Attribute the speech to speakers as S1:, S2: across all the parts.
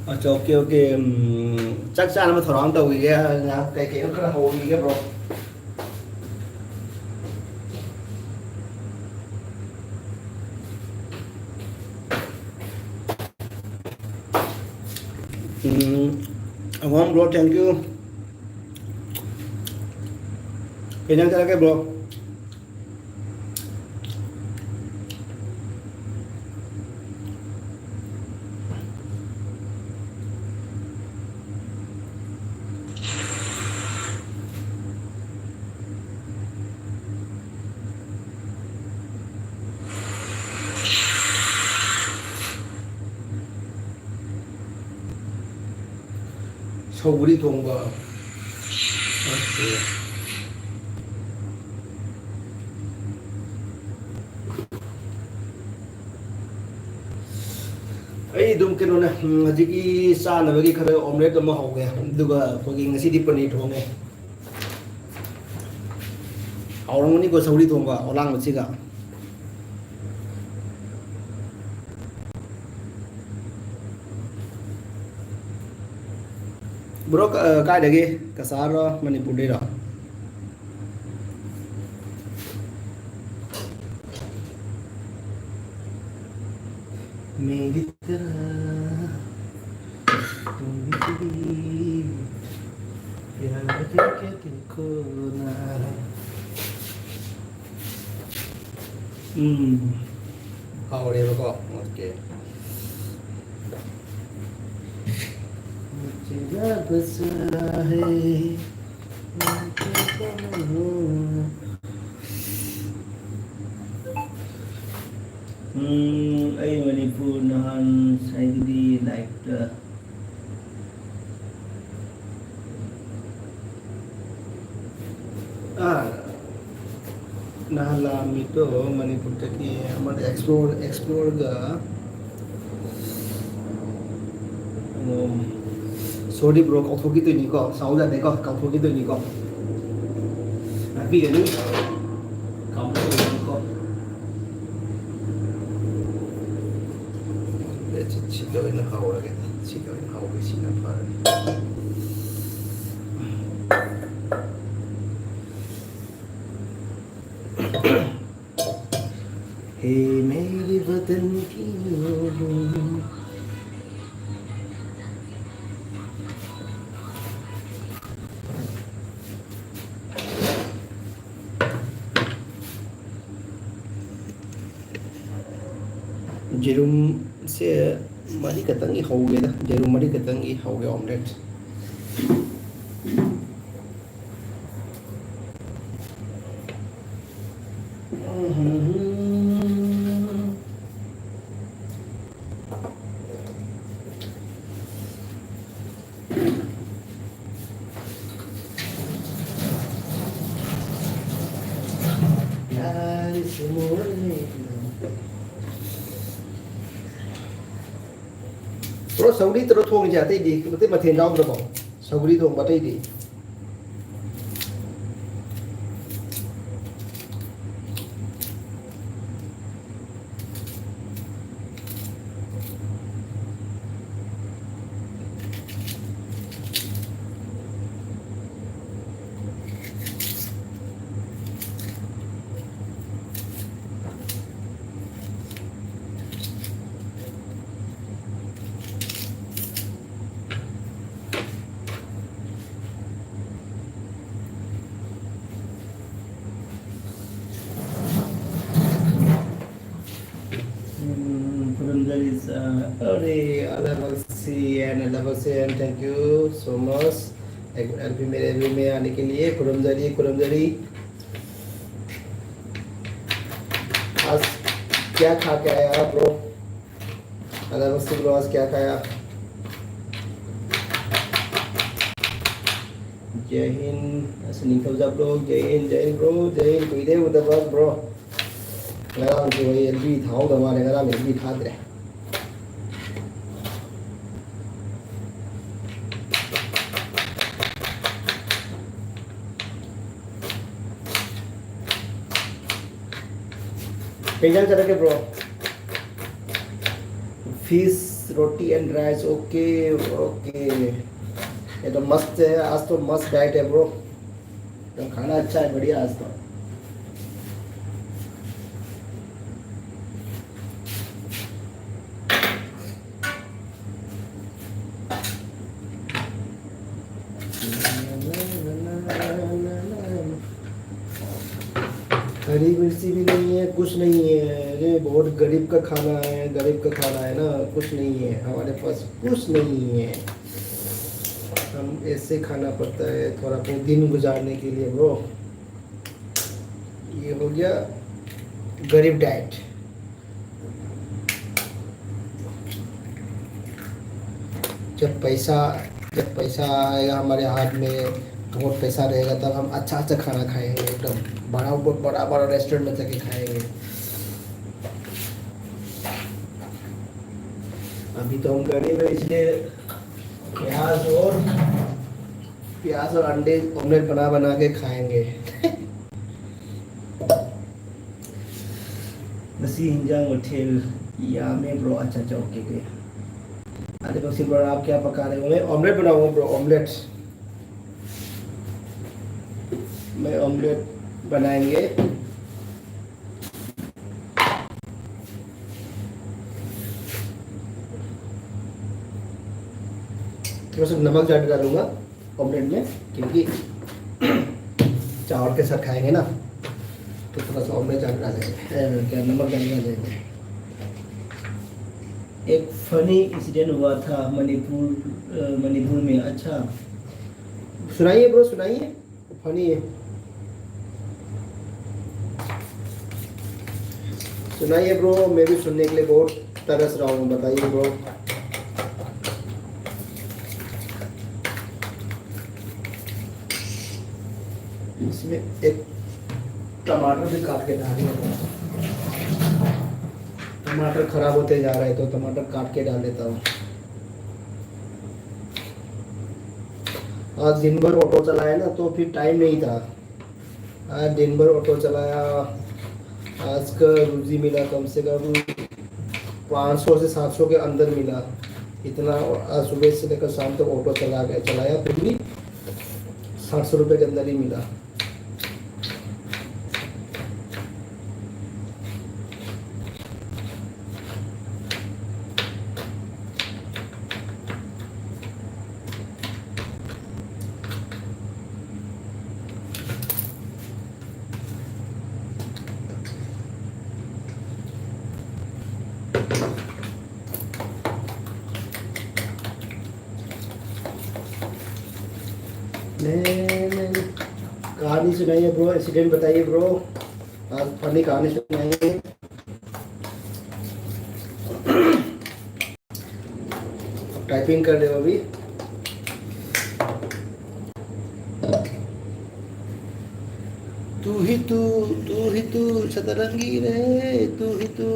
S1: अच्छा okay okay chắc chắn mà thằng tàu gì cái nó khá hồ gì cái bro ngon bro thank you cái nhân cái bro 서울이 동바 오케이 ấy đúng cái nó này chỉ cái sa là với cái khởi omelette mà hậu kìa được rồi cái ngasi đi paneer thong này hậu nó ní có sầu đi thong vào lang một xí cả bro cái đấy cái kasar Manipur đây rồi मेरी तरह तुम भी प्यार करके तुमको ना അവിടെ വെക്കോ ഓക്കേ मुझे बस है ay Manipur nahan slightly like the nahalam ito Manipur taki amar explore ga sorry bro kau thoki tu ni ko sauda de ko kau thoki tu ni ko tapi ni kau thoki ni ko chito in hau lagi chito in hau ke sina par hey मेरी वतन की jerum se mari katang I hau ge da jerum mari katang I hau ge omelette bro sauri terus thong ja tai di cái mà thèn rau rồi bảo sauri thong ba tai di There is and thank you so much LP मेरे भी में आने के लिए कुरमजरी आज क्या खा के आया ब्रो अल्लाह ब्रो आज क्या खाया जय हिंद असली फौजा ब्रो जय हिंद ब्रो जय हिंद कोई दे उधर बस ब्रो लगा कि वही एलपी था उधर मारे लगा मेरे भी खा दे Pegang cara ke bro fish roti and rice. Okay okay, ये तो मस्त है, आज तो मस्त डाइट है ब्रो, तो खाना अच्छा है, बढ़िया आज तो। हरी मिर्ची भी नहीं है, कुछ नहीं है। अरे बहुत गरीब का खाना है, गरीब का खाना है ना, कुछ नहीं है हमारे पास, कुछ नहीं है। हम ऐसे खाना पड़ता है थोड़ा अपने दिन गुजारने के लिए ब्रो। ये हो गया गरीब डाइट। जब पैसा जब पैसा आएगा हमारे हाथ में, बहुत पैसा रहेगा, तब हम अच्छा अच्छा खाना खाएंगे, एकदम बड़ा बड़ा रेस्टोरेंट में जाके खाएंगे। अभी तो हम गरीब है, इसलिए प्याज और अंडे ऑमलेट बना बना के खाएंगे। नसी हिंजांग होटल या में ब्रो। अच्छा अच्छा, ओके ओके। अरे बस ब्रो, आप क्या पका रहे हो? मैं ऑमलेट बनाऊंगा ब्रो, ऑमलेट। मैं ऑमलेट बनाएंगे। थोड़ा सा नमक ज़्यादा डालूंगा ऑमलेट में, क्योंकि चावल के साथ खाएंगे ना, तो थोड़ा सा ऑमलेट ज़्यादा डालेंगे, क्या नमक ज़्यादा डालेंगे। एक फनी इंसिडेंट हुआ था मणिपुर में। अच्छा, सुनाइए ब्रो, सुनाइए, फनी है, सुनाइए ब्रो, मैं भी सुनने के लिए बहुत तरस रहा हूँ, बताइए ब्रो। इसमें एक टमाटर भी काट के डाल दिया, टमाटर खराब होते जा रहे हैं तो टमाटर काट के डाल देता हूँ। आज दिन भर ऑटो चलाया ना, तो फिर टाइम नहीं था। आज दिन भर ऑटो चलाया, आज का रोजी मिला कम से कम 500 से 700 के अंदर मिला, इतना। आज सुबह से लेकर शाम तक ऑटो चलाया, फिर भी 700 रुपये के अंदर ही मिला। कहानी सुनाइए ब्रो, इंसिडेंट बताइए ब्रो, आज फनी कहानी सुनाइए। टाइपिंग कर रहे हो अभी? तू ही तू सतरंगी रे, तू ही तू।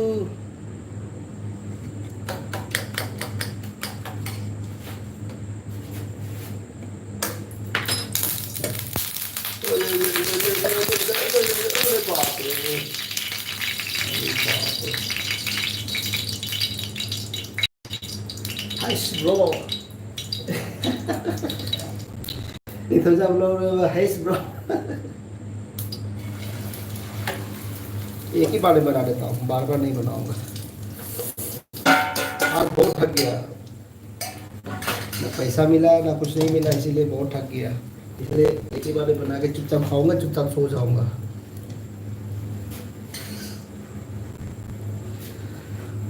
S1: ब्रो इधर सब लोग हैस ब्रो। एक ही बार में बना देता हूँ, बार बार नहीं बनाऊंगा। आज बहुत थक गया, ना पैसा मिला ना कुछ नहीं मिला, इसीलिए बहुत थक गया, इसलिए एक ही बार में बना के चुपचाप खाऊंगा, चुपचाप सो जाऊंगा।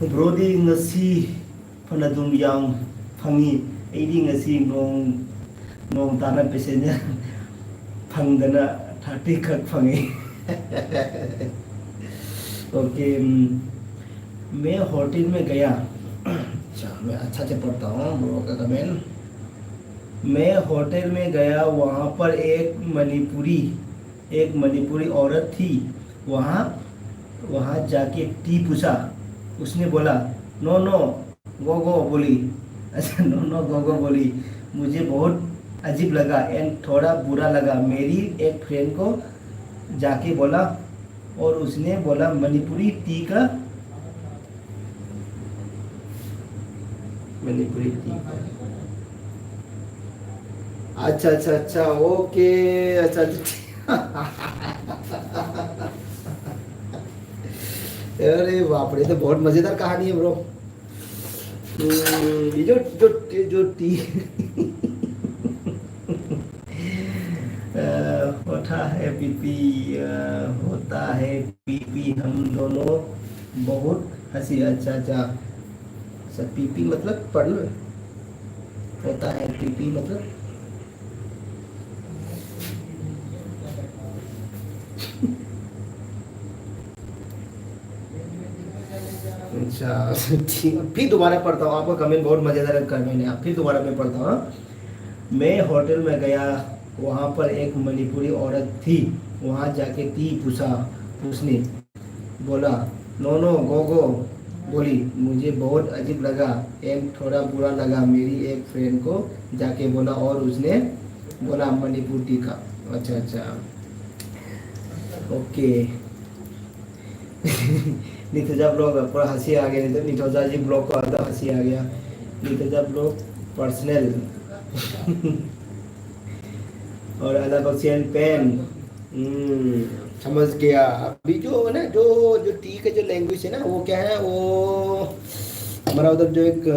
S1: ब्रोदी ngasi fanadum yang fangi aidi ngasi nong tana pesenya phangdana 30 khak fangi। Okay, मैं होटल में गया। अच्छा, मैं अच्छा से पढ़ता हूँ ब्रो का कमेंट। मैं होटल में गया, वहाँ पर एक मणिपुरी औरत थी। वहाँ जाके टी पूछा, उसने बोला नो नो गो गो बोली। अच्छा, नो नो गो गो बोली। मुझे बहुत अजीब लगा एंड थोड़ा बुरा लगा। मेरी एक फ्रेंड को जाके बोला और उसने बोला मणिपुरी टी का मणिपुरी टी। अच्छा अच्छा अच्छा, ओके। अच्छा अच्छा। अरे बाप रे, तो बहुत मजेदार कहानी है ब्रो। ये जो जो टी होता है पीपी, होता है पीपी, हम दोनों बहुत हंसी। अच्छा अच्छा। अच्छा पीपी मतलब पढ़ लो, होता है पीपी मतलब। अच्छा ठीक, फिर दोबारा पढ़ता हूँ। आपका कमेंट बहुत मजेदार कमेंट है, फिर दोबारा मैं पढ़ता हूँ हाँ? मैं होटल में गया, वहाँ पर एक मणिपुरी औरत थी। वहाँ जाके टी पूछा, उसने बोला नो नो गो गो। बोली मुझे बहुत अजीब लगा, एक थोड़ा बुरा लगा। मेरी एक फ्रेंड को जाके बोला और उसने बोला मणिपुर टी का। अच्छा अच्छा, ओके। नितजा ब्लॉग पर हंसी आ गया, नहीं तो नितजा जी ब्लॉग को आता हंसी आ गया। नितजा ब्लॉग पर्सनल। और अलग ऑक्सीजन पेन। समझ गया। अभी जो है ना, जो जो टी का जो लैंग्वेज है ना, वो क्या है, वो हमारा उधर जो एक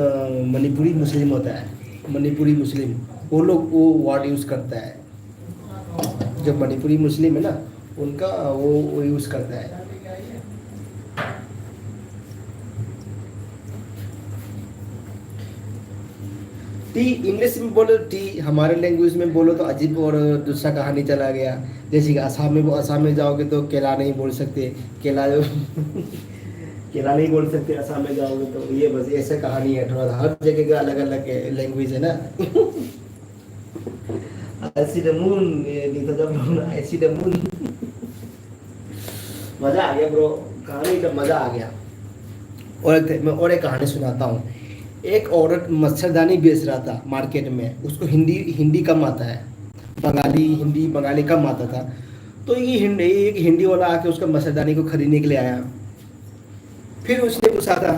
S1: मणिपुरी मुस्लिम होता है, मणिपुरी मुस्लिम, वो लोग वो वर्ड यूज़ करता है। जो मणिपुरी मुस्लिम है ना, उनका वो यूज़ करता है। टी इंग्लिश में बोलो, टी हमारे लैंग्वेज में बोलो तो अजीब और दूसरा कहानी चला गया। जैसे कि असम में जाओगे तो केला नहीं बोल सकते, केला जो केला नहीं बोल सकते असम में जाओगे तो। ये बस ऐसा कहानी है, थोड़ा हर जगह का अलग अलग लैंग्वेज है ना। ऐसी द मून, नहीं तो जब ऐसी द मून। मजा आ गया ब्रो, कहानी का मजा आ गया। मैं और एक कहानी सुनाता हूँ। एक औरत मच्छरदानी बेच रहा था मार्केट में, उसको हिंदी हिंदी कम आता है, बंगाली हिंदी बंगाली कम आता था। तो ये हिंदी, एक हिंदी वाला आके उसका मच्छरदानी को खरीदने के लिए आया। फिर उसने पूछा था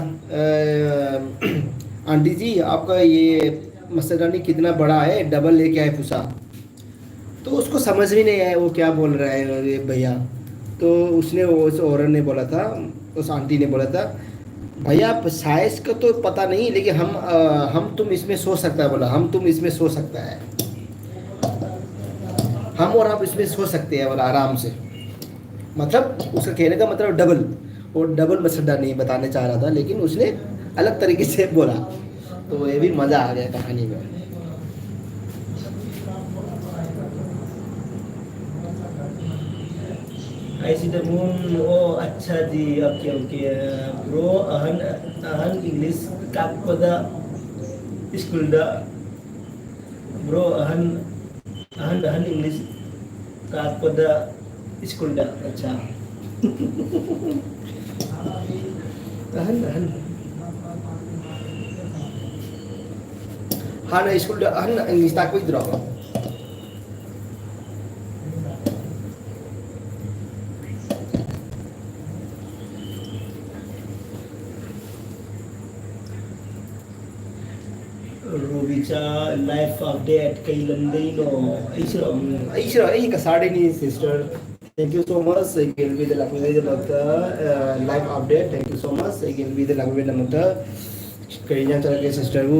S1: आंटी जी आपका ये मच्छरदानी कितना बड़ा है, डबल लेके आए पूछा। तो उसको समझ भी नहीं आया वो क्या बोल रहा है ये भैया। तो उसने उस औरत ने बोला था, उस आंटी ने बोला था भैया आप साइज का तो पता नहीं, लेकिन हम तुम इसमें सो सकता है। बोला हम तुम इसमें सो सकता है, हम और आप इसमें सो सकते हैं बोला आराम से। मतलब उसका कहने का मतलब डबल, वो डबल मच्छरदानी बताने चाह रहा था, लेकिन उसने अलग तरीके से बोला। तो ये भी मज़ा आ गया कहानी में। ऐसी द मून, ओ अच्छा जी, ओके ओके ब्रो। अहन अहन इंग्लिश काकपदा स्कूल दा ब्रो। अहन अहन अहन इंग्लिश काकपदा स्कूल दा। अच्छा। अहन अहन हाँ ना, स्कूल दा अहन इंग्लिश ताकपदा इधर। Rubica life update kay Landino. Ay sir, ay kasari ni sister. Thank you so much. I will be the language live update. Thank you so much. I will be the language namata. Kay niya talaga sister ko.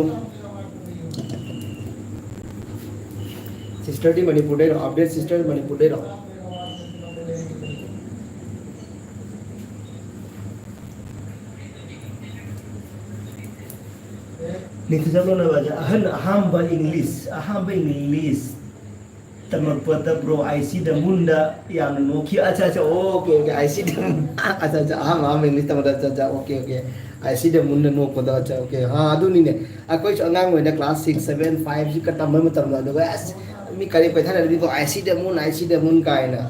S1: Sister di Manipur update, sister Manipur ro. Nitijab lo na ba? Ahamba English. Tamagpata bro, I see the munda yang noki. अच्छा अच्छा, okay okay, I see the अच्छा अच्छा, हम English तमदा अच्छा अच्छा, okay okay, I see the munda no पता अच्छा, ओके हाँ अदु नहीं ने कोई अंगांग में ना क्लास 6 7 5 जी का तम्मे में तमदा दो बस मी करे पैसा नहीं तो I see the moon का है ना।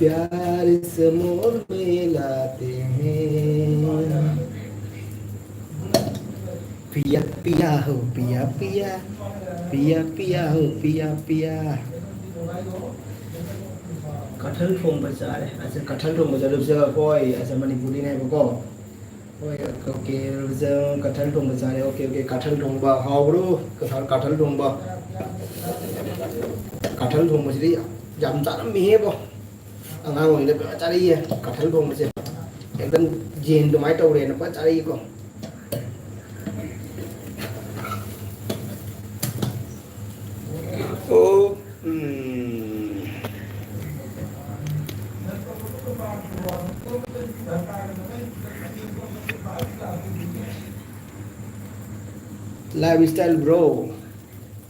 S1: प्यार से मोल में लाते हैं। पिया पिया हो पिया पिया, पिया पिया हो पिया पिया। कटहल थोंग बचारे ऐसे कटहल थोंग बचा रुपये कोई ऐसे मणिपुरी ने बको कोई ओके रुपये कटहल थोंग बचारे ओके ओके कटहल थोंग बा हावरो कटहल थोंग बा कटहल थोंग बचरी जम चारम मिहे बो अंगांग होइने पे चारी है कटहल थोंग बचे एकदम जेन दुमाई तौरे न पा चारी को ओ Lifestyle bro,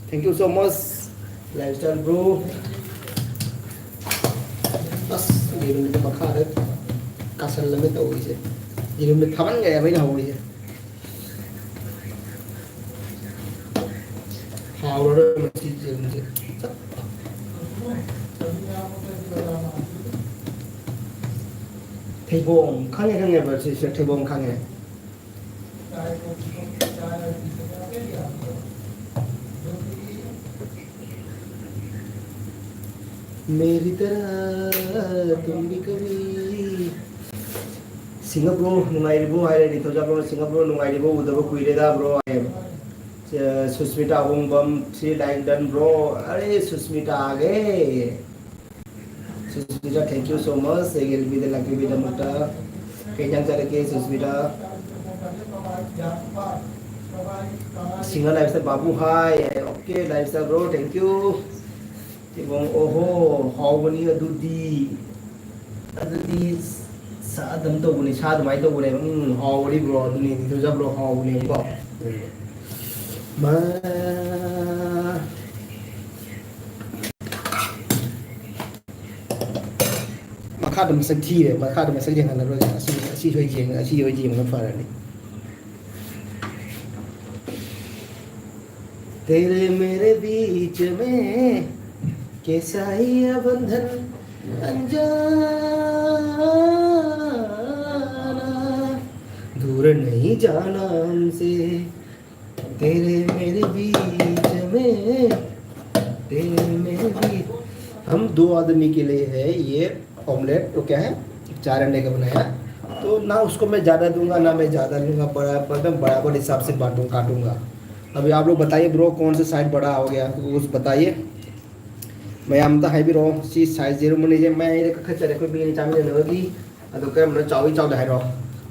S1: thank you so much lifestyle bro. बस ये रूम में बखा रहे कासल लगे तो हुई से ये रूम में थमन गया भाई ना हुई है हाँ और मच्छी ये मुझे ठेबोंग खाने बस इसे ठेबोंग खाने मेरी तरह तुम भी कभी सिंगापुर नुंगाइरिबो हाइरे निथोजा ब्रो सिंगापुर नुंगाइरिबो उदबो कुइरेदा bro I am Susmita Hombam Shri लैंडन ब्रो अरे सुस्मिता आ गए Susmita thank you so much एगेल be the lucky be the मुटा केजन चले के सुस्मिता सिंगल लाइफस्टाइल बाबू hi okay lifestyle bro thank you Tibong oho hawbani adudi sa adam to buni sa mai to buni hawbani bro aduni to ja bro hawbani ko ma makha dum sak thi re makha dum sak jeng la ro asi thoi jeng ma fa ni तेरे मेरे बीच में कैसा ये बंधन अनजाना दूर नहीं जाना हमसे तेरे मेरे बीच में तेरे मेरे बीच हम दो आदमी के लिए है ये ऑमलेट तो क्या है 4 अंडे का बनाया तो ना उसको मैं ज़्यादा दूंगा ना मैं ज़्यादा लूँगा बराबर हिसाब से काटूंगा अभी आप लोग बताइए ब्रो कौन सा साइज बड़ा हो गया तो कुछ बताइए मैं आमता है भी रो सी साइज जेरो मनी जे मैं ये खच चले कोई भी चामी ले लगी अदो के मन चावी चाव दे रो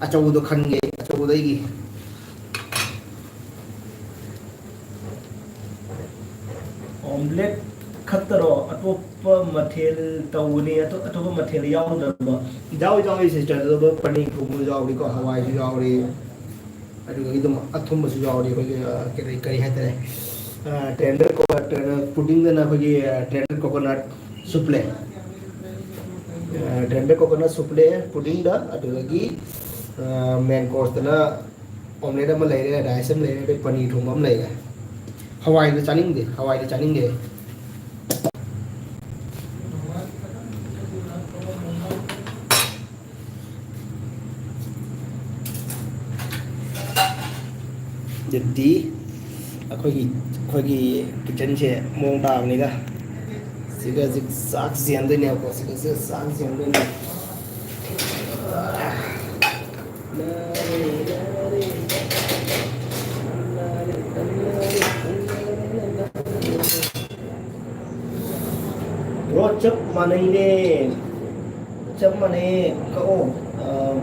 S1: अचौ दो खन गे अचौ देगी ऑमलेट खतरो अटोप मथेल तौनी अटोप मथेल याव दबो जाव सिस्टर दबो पनीर खुबु जाव को हवाई जाव रे अदुगी दम अथुम बसु जाव रे के करी है तरे टेंडर को पुडिंग ना होगी tender coconut souffle tender coconut souffle pudding दा अदुगी मेन कोर्स ना ऑमलेट में ले रहे राइस में ले रहे पनीर थोम हम ले रहे हवाई ले चानिंगे जल्दी अखोगी किचन से मोंग ताबनी का सिगा जिक साग सेंदे ने को सिगा से साग सेंदे ने ब्रो चप माने कहो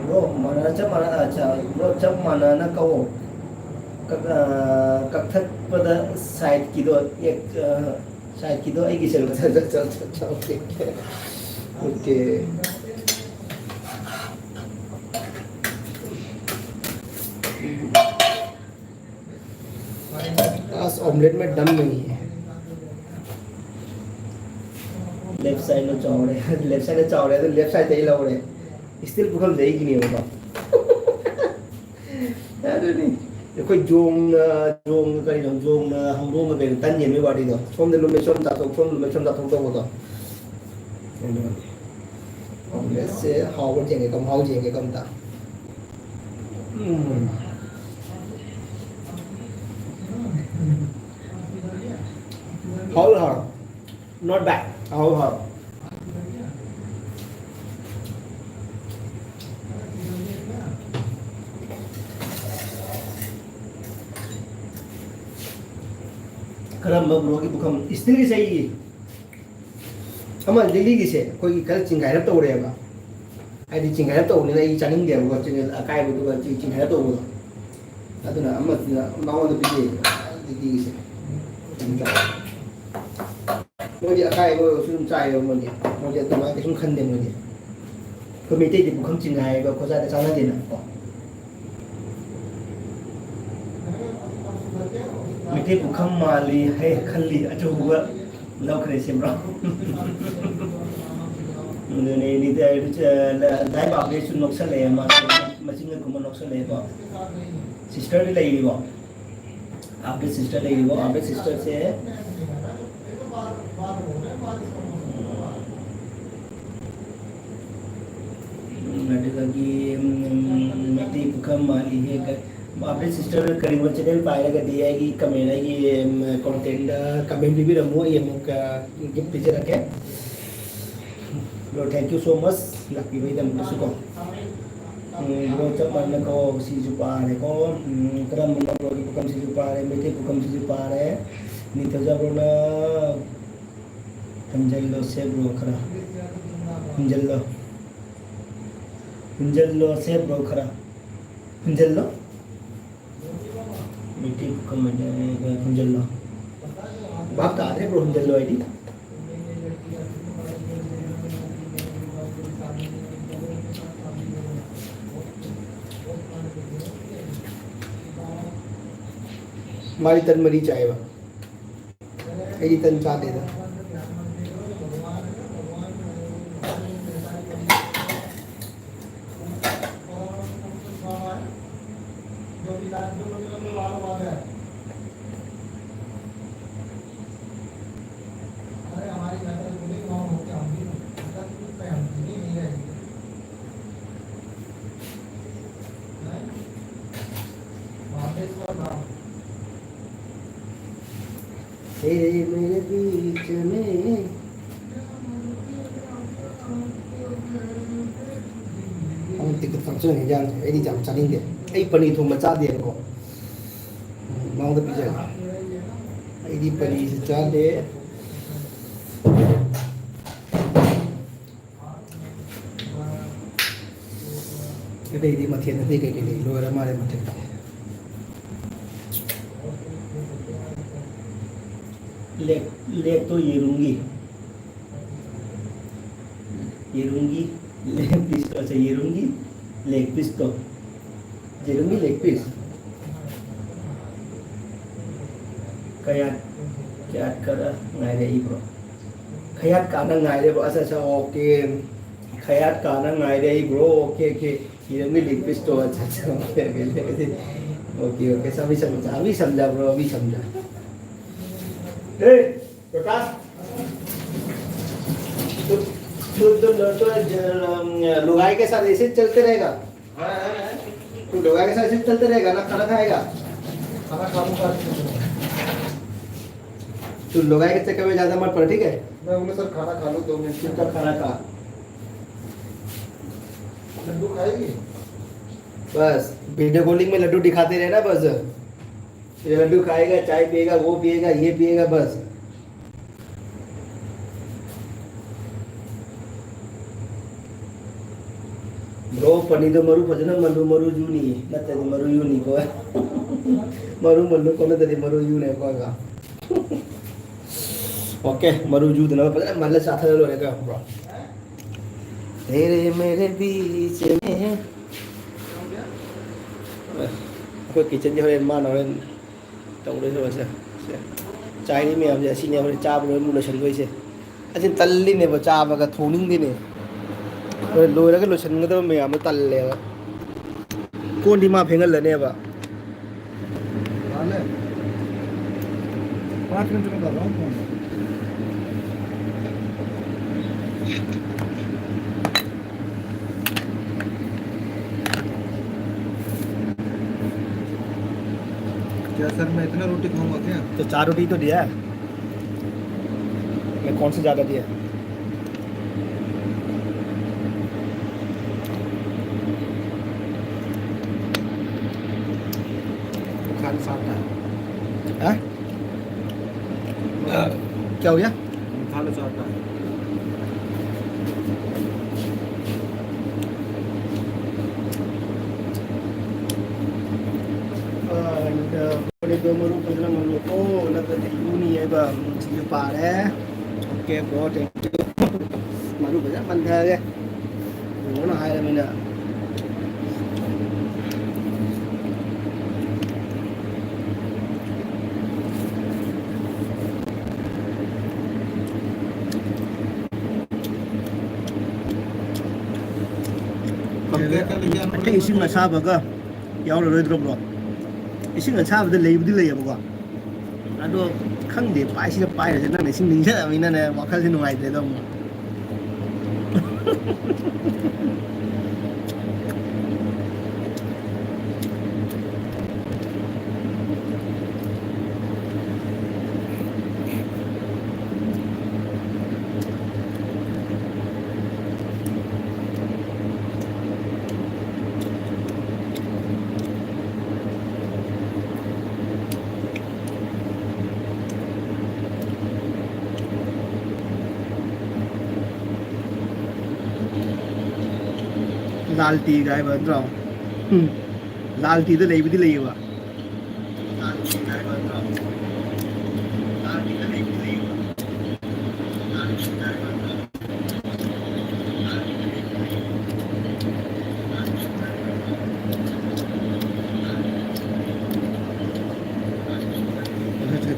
S1: ब्रो माना चप माना अच्छा ब्रो चप माना ना कहो कथक पद साइड की दो एक साइड की दो एक ही चल ओके आज ऑमलेट में दम नहीं है लेफ्ट साइड में चावड़े तो लेफ्ट साइड यही लौड़े स्टिल बुकम जाएगी नहीं होगा यार नहीं कोई जोंग कहीं जोंग हम लोग में बेल तन ये में बाड़ी दो सोम दे लो में सोम तातो सोम में सोम तातो तो होता ऑमलेट से हाउ जेंगे कम हाउ जेंगे कम ता how how not bad how how करम ब्रो की बुकम स्टील की चाहिए हम लिली की से कोई कल चिंगाई रब तौरेगा आई चिंगाई तौने आई चानिंग दे वो चिंग अकाय बुतु चिंगाई तौबो अदुना अमतना मावो बिजे लिली की से मोदी अकाय वो सुन चाय मोदी मोदी तमा के सुन खंदे मोदी को मेते दि बुकम चिंगाई बा खोजा दे चाना देना मेते बुकम माली है खल्ली अचुबा लौखरे सेमरा ने नि दे दाइ बाबे सुन नक्सले मा मचिंग कुम नक्सले बा सिस्टर ले लेबो आपके सिस्टर ले लेबो आपके सिस्टर से लगी मेते बुकम माली है आपने सिस्टर करीब चैनल पाएगा दिया है कि कमेंट है कि कंटेंट कमेंट भी रमो ये मुका गिफ्ट पीछे रखे bro thank you so much lucky भाई दम को सुको ब्रो जब मन को सी जो पारे को करम मन ब्रो की कम सी जो पारे मेटे को कम सी जो पारे नी तो जब ब्रो ना पंजल से ब्रो खरा पंजल से ब्रो खरा पंजल मिट्टी कमेंट हुंजल्लो बाप का आधे ब्रो हुंजल्लो आईडी मारी तन मरी चाहे बा आईडी तन चाह दे दा तेरे मेरे बीच में हम तिक फंक्शन है जान एडी जाम चानिंगे ए पनी थो मचा दे को माउंट पिजे एडी पनी से चा दे एडी मथे ने दे के लोरा मारे मथे लेग तो ये रूंगी लेग पीस तो अच्छा ये रूंगी लेग पीस तो ये रूंगी लेग पीस खयात करा ngaire ibro khayat kana ngaire bro asa sa okay khayat kana ngaire ibro okay ये रूंगी लेग पीस तो अच्छा ओके सभी समझा ब्रो अभी समझा प्रकाश तो लुगाई के साथ ऐसे चलते रहेगा तो लुगाई के साथ ऐसे चलते रहेगा ना खाना खाएगा खाना खाऊंगा तो लुगाई के चक्कर में ज्यादा मत पड़ ठीक है
S2: मैं बोले सर खाना खा लो 2 मिनट
S1: का खाना खा
S2: लड्डू खाएगी
S1: बस वीडियो कॉलिंग में लड्डू दिखाते रहे ना बस ये लड्डू खाएगा चाय पिएगा वो पिएगा ये पिएगा बस ब्रो पनी तो मरु फजना मरु जू नहीं नते मरु यू नहीं को मरु को नते मरु यू नहीं को ओके मरु जू ना पता मल्ले साथ लो रे का ब्रो तेरे मेरे बीच में कोई किचन जो है मान और तौरे से चाइनी में अब ऐसी ने चाब लो लोशन को इसे अच्छे तल्ली ने चाब का थोनिंग दी ने लोरा के लोशन का तो मैं हम तल ले कौन दी माँ फेंगल लेने अब
S2: 5 मिनट में कर रहा हूँ क्या सर मैं इतना रोटी खाऊंगा क्या?
S1: तो 4 रोटी तो दिया है। मैं कौन सी ज़्यादा दिया?
S2: खाली साथ है।
S1: हाँ? क्या हो गया?
S2: खाली साथ है।
S1: Boleh dua malu pernah malu. Oh, nak kata uni ya bang. Siapa pare? Okay, bro, thank you. Malu banyak mandar ya. Mana hai lah mina. Cái isim là sao vậy cơ? Yêu là rồi rồi. Isim là sao vậy? Lấy đi lấy à bố? Ado khang de pai si pai rồi nang isim ning sa mina ne wakal sin ngai de dom. Lal tea cái vẫn rồi. Lal tea tôi lấy đi lấy à?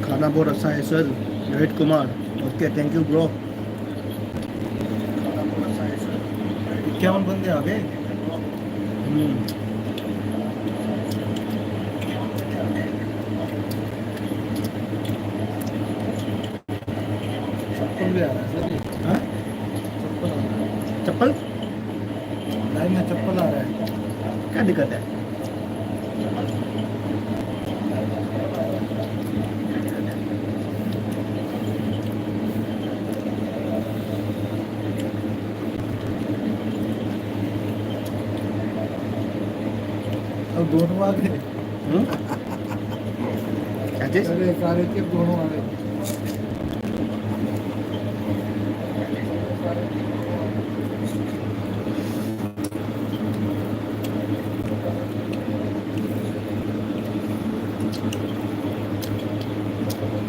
S1: खाना बहुत अच्छा है sir. Rohit Kumar, okay thank you bro. खाना बहुत अच्छा है sir.
S2: 51 बंदे आ गए। चप्पल भी आ रहा है सर।
S1: हाँ?
S2: चप्पल आ रहा है।
S1: चप्पल?
S2: लाइन में चप्पल आ रहा है।
S1: क्या दिक्कत है?
S2: अब दोनों आ गए।
S1: क्या चीज?
S2: अरे सारे के दोनों आ गए।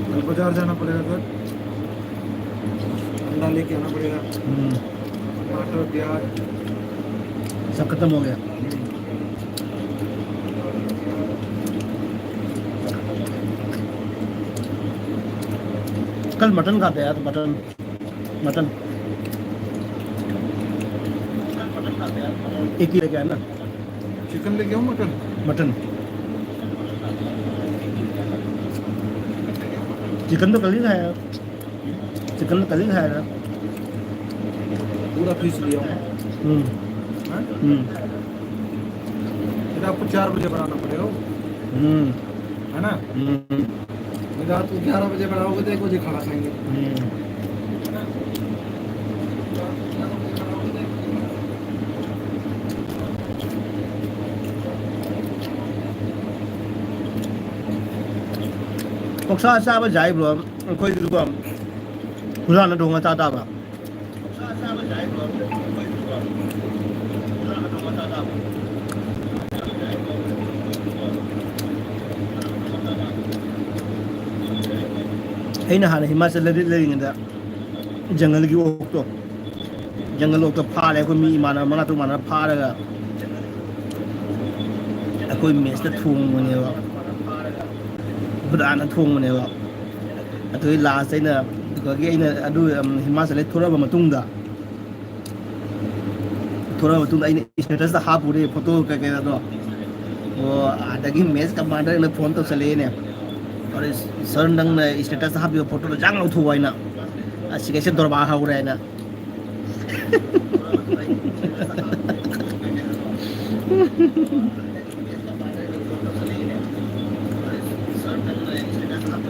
S2: कल बाजार जाना पड़ेगा सर। अंडा लेके आना पड़ेगा। टमाटर प्याज
S1: सब खत्म हो गया। कल मटन खाते हैं यार, मटन मटन एक ही लेके आया ना।
S2: चिकन लेके आऊँ मटन?
S1: मटन चिकन तो कल ही खाया। चिकन तो कल ही खाया था।
S2: पूरा पीस लिया हूँ। हाँ? फिर आपको 4 बजे बनाना पड़ेगा है ना? रात को 11 बजे बनाओगे तो 1 बजे खाना खाएंगे।
S1: Oksa sama jai bro, koi juga hulan na donga tata ba. Aina hana Himachal lari ngada jungle ki ok to jungle ok to pha le ko mi mana manga to mana pha daga akoi mes ta thung ne ba budana thung ne ba atoi last aina ko gi aina adu Himachal thora ba matungda aina status da ha pure photo ka ke do wo adagi mes commander ne phone to chale ne और sir नंग status half photo तो जांग लौथु वाइना असि कैसे दरबा हाउरे ना
S3: आज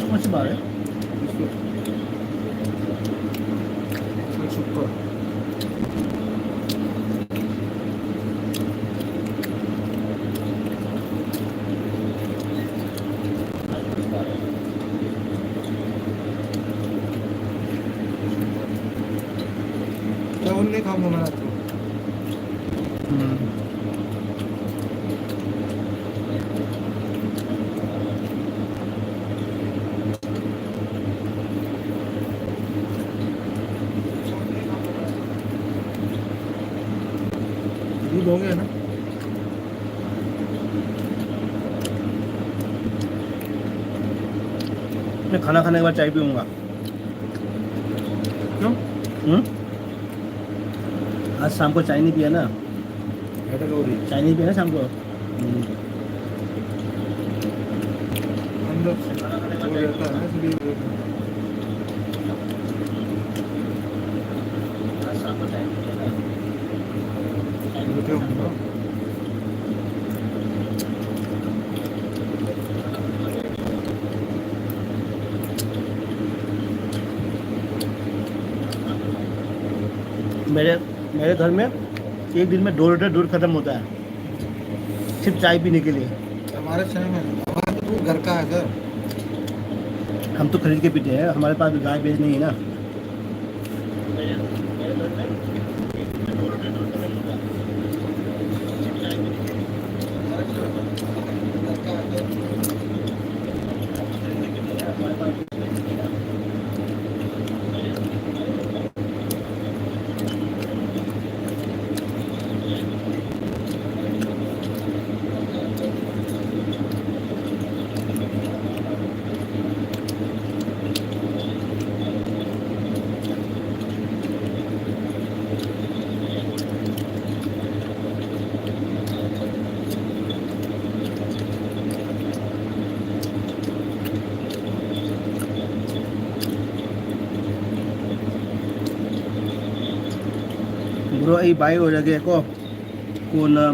S3: कौन सी बार है?
S2: शुक्र चावल नहीं खाऊंगा मैं रात को। दूध हो गया ना?
S3: मैं खाना खाने के बाद चाय पीऊंगा।
S2: क्यों?
S3: आज शाम को चाय नहीं पिया ना,
S2: ऐसा हो रही
S3: चाय नहीं पिया ना शाम को।
S2: अंदर वो रहता है इसलिए क्यों होगा?
S3: मेरे घर में एक दिन में 2 लीटर दूध खत्म होता है सिर्फ चाय पीने के लिए।
S2: हमारे शहर में हमारा तो दूध घर का है सर।
S3: हम तो खरीद के पीते हैं, हमारे पास गाय भैंस नहीं है ना। Bro, ay bayo lagi ako. Kuna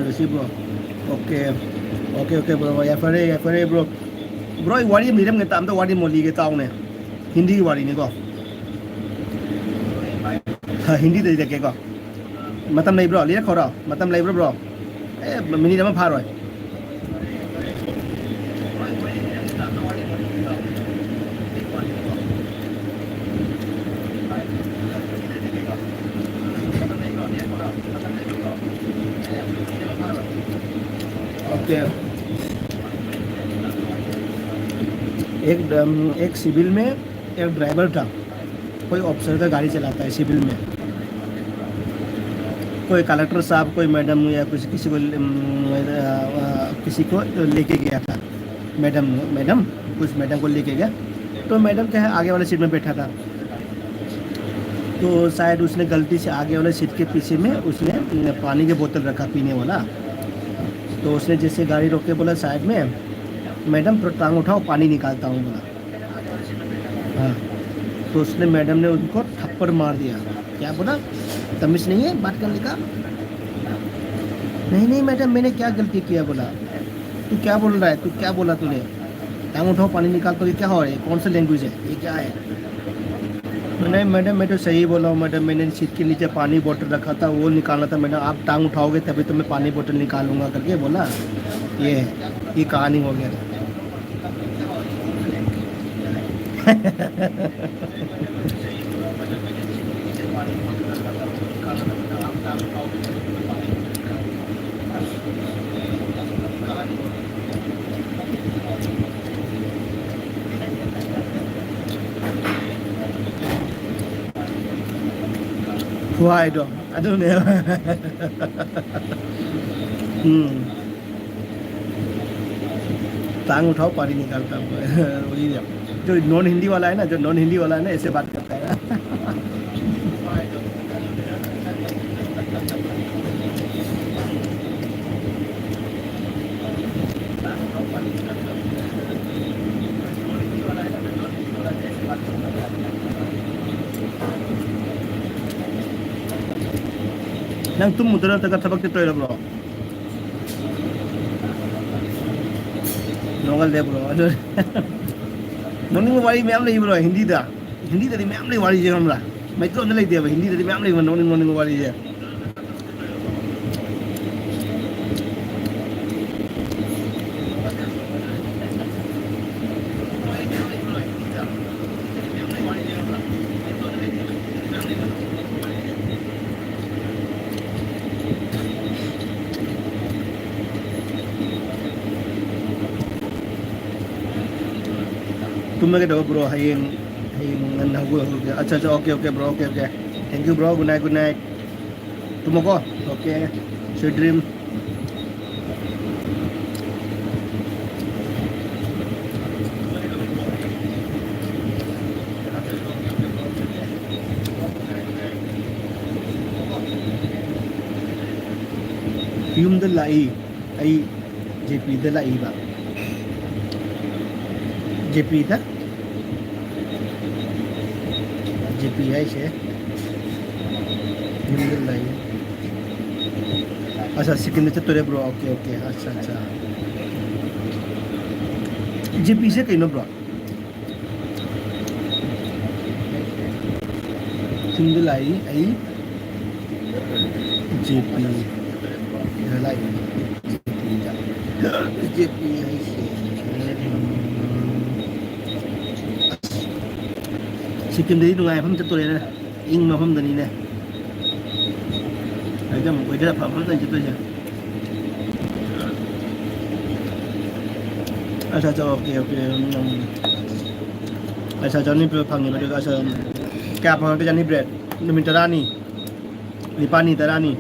S3: resi bro. Okay. Okay bro. Ya fare bro. Bro, ay wari miram ngeta am to wari moli ke taw ne. Hindi ki wari ne ko. Ha Hindi de ke ko. Matam nei bro, liya khora. Matam nei bro. Eh mini dama phar hoy. एक civil में एक driver था, कोई officer का गाड़ी चलाता है civil में, कोई कलेक्टर साहब कोई मैडम या किसी को लेके गया था। मैडम कुछ मैडम को लेके गया, तो मैडम क्या है आगे वाले सीट में बैठा था, तो शायद उसने गलती से आगे वाले सीट के पीछे में उसने पानी की बोतल रखा पीने वाला। तो उसने जैसे गाड़ी रोक के बोला साइड में, मैडम टांग उठाओ पानी निकालता हूँ बोला। हाँ, तो उसने मैडम ने उनको थप्पड़ मार दिया। क्या बोला, तमीज़ नहीं है बात करने का? नहीं मैडम मैंने क्या गलती किया बोला। तू क्या बोल रहा है, तू क्या बोला तूने? टांग उठाओ पानी निकाल, तो ये क्या हो रहा है, कौन सा लैंग्वेज है ये, क्या है? नहीं मैडम मैं तो सही बोला हूँ मैडम, मैंने सीट के नीचे पानी बोतल रखा था वो निकालना था मैडम, आप टांग उठाओगे तभी तो मैं पानी बोतल निकालूंगा करके बोला। ये कहानी हो गया। Why I don't know. टांग उठाओ पानी निकालता हूँ वही जो नॉन हिंदी वाला है ना, जो नॉन हिंदी वाला है ना, ऐसे बात करता है ना। Nang tumutura taga tabak dito yun bro. Nongal de bro. Ano? Noning wari ma'am नहीं bro हिंदी दा दी मैम नहीं वाली जे हमरा मैं तो नहीं दिया हिंदी दी मैम नहीं नोनिंग वाली जे तुम मैं कहते bro hayeng ngan hagu अच्छा अच्छा okay bro okay thank you bro good night तुम को okay sweet dream yung dalai ay JP dalai ba JP था JP है से हिंदी लाई अच्छा सिक्किम से तोरे ब्रो ओके अच्छा JP से कहीं नो ब्रो हिंदी लाई आई JP लाई JP है से सिक्किम दी नुआई फम चतुरे ने इंग मफम दनी ने एकदम वेदर फम दनी चतुरे अच्छा ओके अच्छा जानी पे फंगे बड़े अच्छा क्या फंगे जानी ब्रेड निमित तरानी Nipani तरानी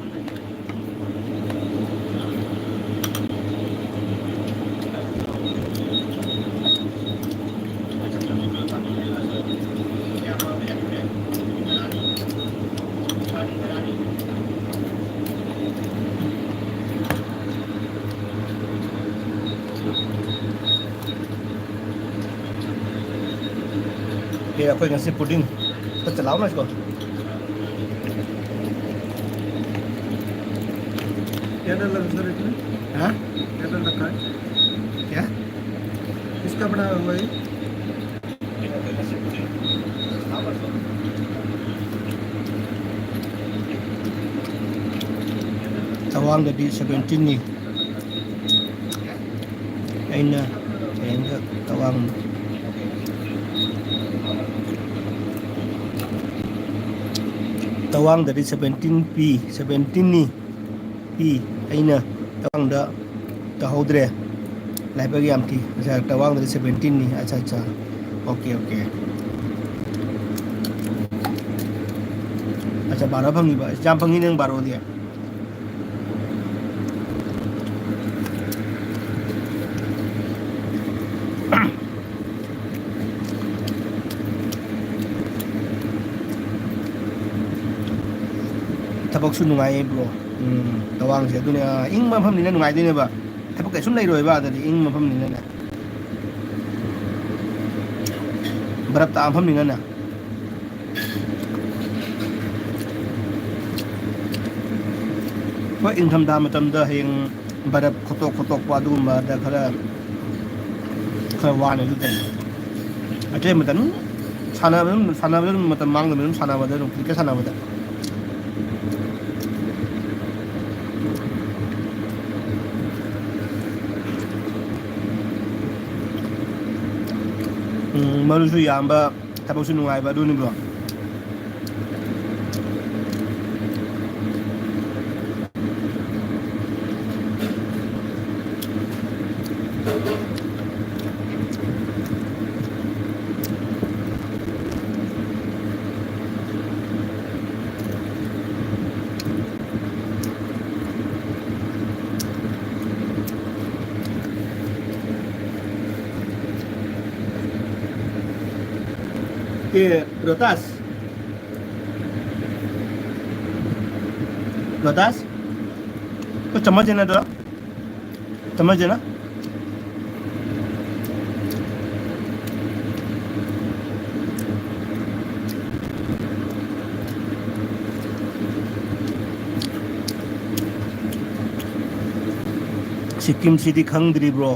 S3: Kaya ako yung si pudding. Pagkalaw na siya.
S2: क्या डर लगा सर इसमें
S3: हाँ?
S2: क्या डर रखा है
S3: क्या?
S2: किसका बनाया हुआ है
S3: Tawang dari 17 ni. Ayun na. Ayun ka. Tawang. Tawang dari 17 P. 17 ni. P. Ayun na. Tawang da. Tahodre. Lai bagi amti. Macam tawang dari 17 ni. Acha. Okay. Acha baru pangi ba. Jam pangi nang baru dia. ꯊꯕꯛꯁꯨ ꯅꯨꯡꯉꯥꯏꯌꯦ bro ꯇꯋꯥꯡꯁꯦ ꯑꯗꯨꯅꯦ ꯏꯪꯕ ꯃꯐꯝꯅꯤꯅ ꯅꯨꯡꯉꯥꯏꯗꯣꯏꯅꯦꯕ ꯊꯕꯛ ꯀꯩꯁꯨꯝ ꯂꯩꯔꯣꯏꯕ ꯑꯗꯨꯗꯤ ꯏꯪꯕ ꯃꯐꯝꯅꯤꯅꯅꯦ ꯕꯔꯞ ꯇꯥꯕ ꯃꯐꯝꯅꯤꯅꯅꯦ ꯍꯣꯏ ꯏꯪꯊꯝꯊꯥ ꯃꯇꯝꯗ ꯍꯌꯦꯡ ꯕꯔꯞ ꯈꯣꯠꯇꯣꯛꯄ ꯑꯗꯨꯒꯨꯝꯕꯗ ꯈꯔ ꯋꯥꯅ ꯑꯗꯨ ꯇꯧ ꯑꯇꯩ ꯃꯇꯝ ꯁꯥꯟꯅꯕꯗ ꯃꯇꯝ ꯃꯥꯡꯗꯕ ꯑꯗꯨꯝ ꯁꯥꯟꯅꯕꯗ ꯑꯗꯨꯝ ꯀ꯭ꯔꯤꯀꯦꯠ ꯁꯥꯟꯅꯕꯗ ꯃꯔꯨꯁꯨ ꯌꯥꯝꯕ ꯊꯕꯛꯁꯨ ꯅꯨꯡꯉꯥꯏꯕ ꯑꯗꯨꯅꯤ ꯕ꯭ꯔꯣ कि रोहतास रोहतास तो चम्मच देना थोड़ा चम्मच देना सिक्किम सिटी खंगद्री ब्रो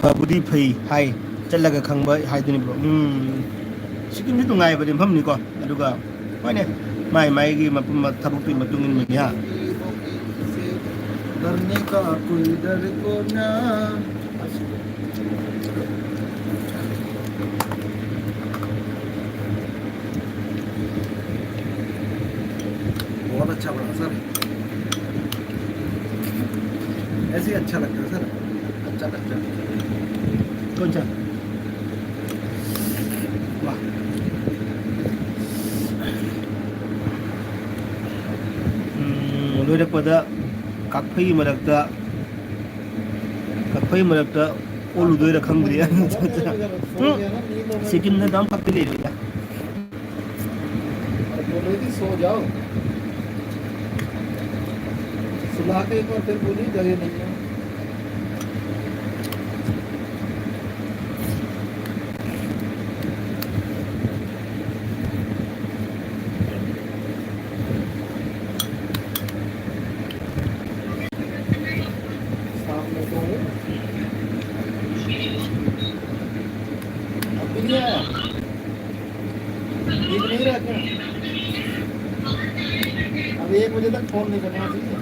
S3: फबुदी फई हाय चलगा खंगबा हायदुनी ब्रो सिक्किम से तुंगाय बदि मफमनिको अदुगा होयने माय मायगी थबुक्ति मतुंगिन मिया
S2: डरने का कोई डर को ना बहुत अच्छा बना सर ऐसे ही अच्छा लगता है सर अच्छा लगता है
S3: कौन सा वाह लोइरकपदा काफई मरकता ओलुदोइरा खंगद्रि सिक्किम ने दाम फक्ति ले लिया
S2: बोल रही थी सो जाओ सुला के एक बार फिर बोली जगह नहीं है सामने तो अभी नहीं आया ठीक नहीं रहा क्या अब 1 बजे तक फोन नहीं करना चाहिए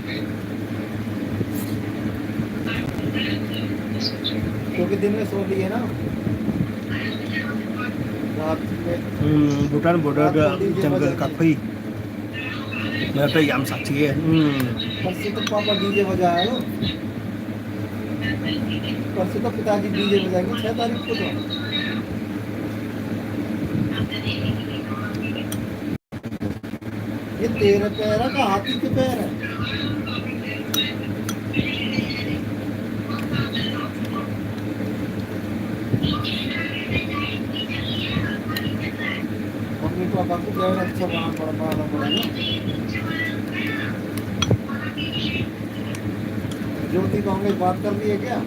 S2: क्योंकि दिन में सो लिए ना रात में
S3: भूटान बॉर्डर जंगल काफई मरकता याम साथी है
S2: परसों तो पापा डीजे बजाया लो परसों तो पिताजी डीजे बजाएंगे 6 तारीख को तो ये तेरे पैर है का हाथी के पैर है मम्मी पापा को जो है अच्छा बनाना पड़ेगा ज्योति को हमने बात कर ली है क्या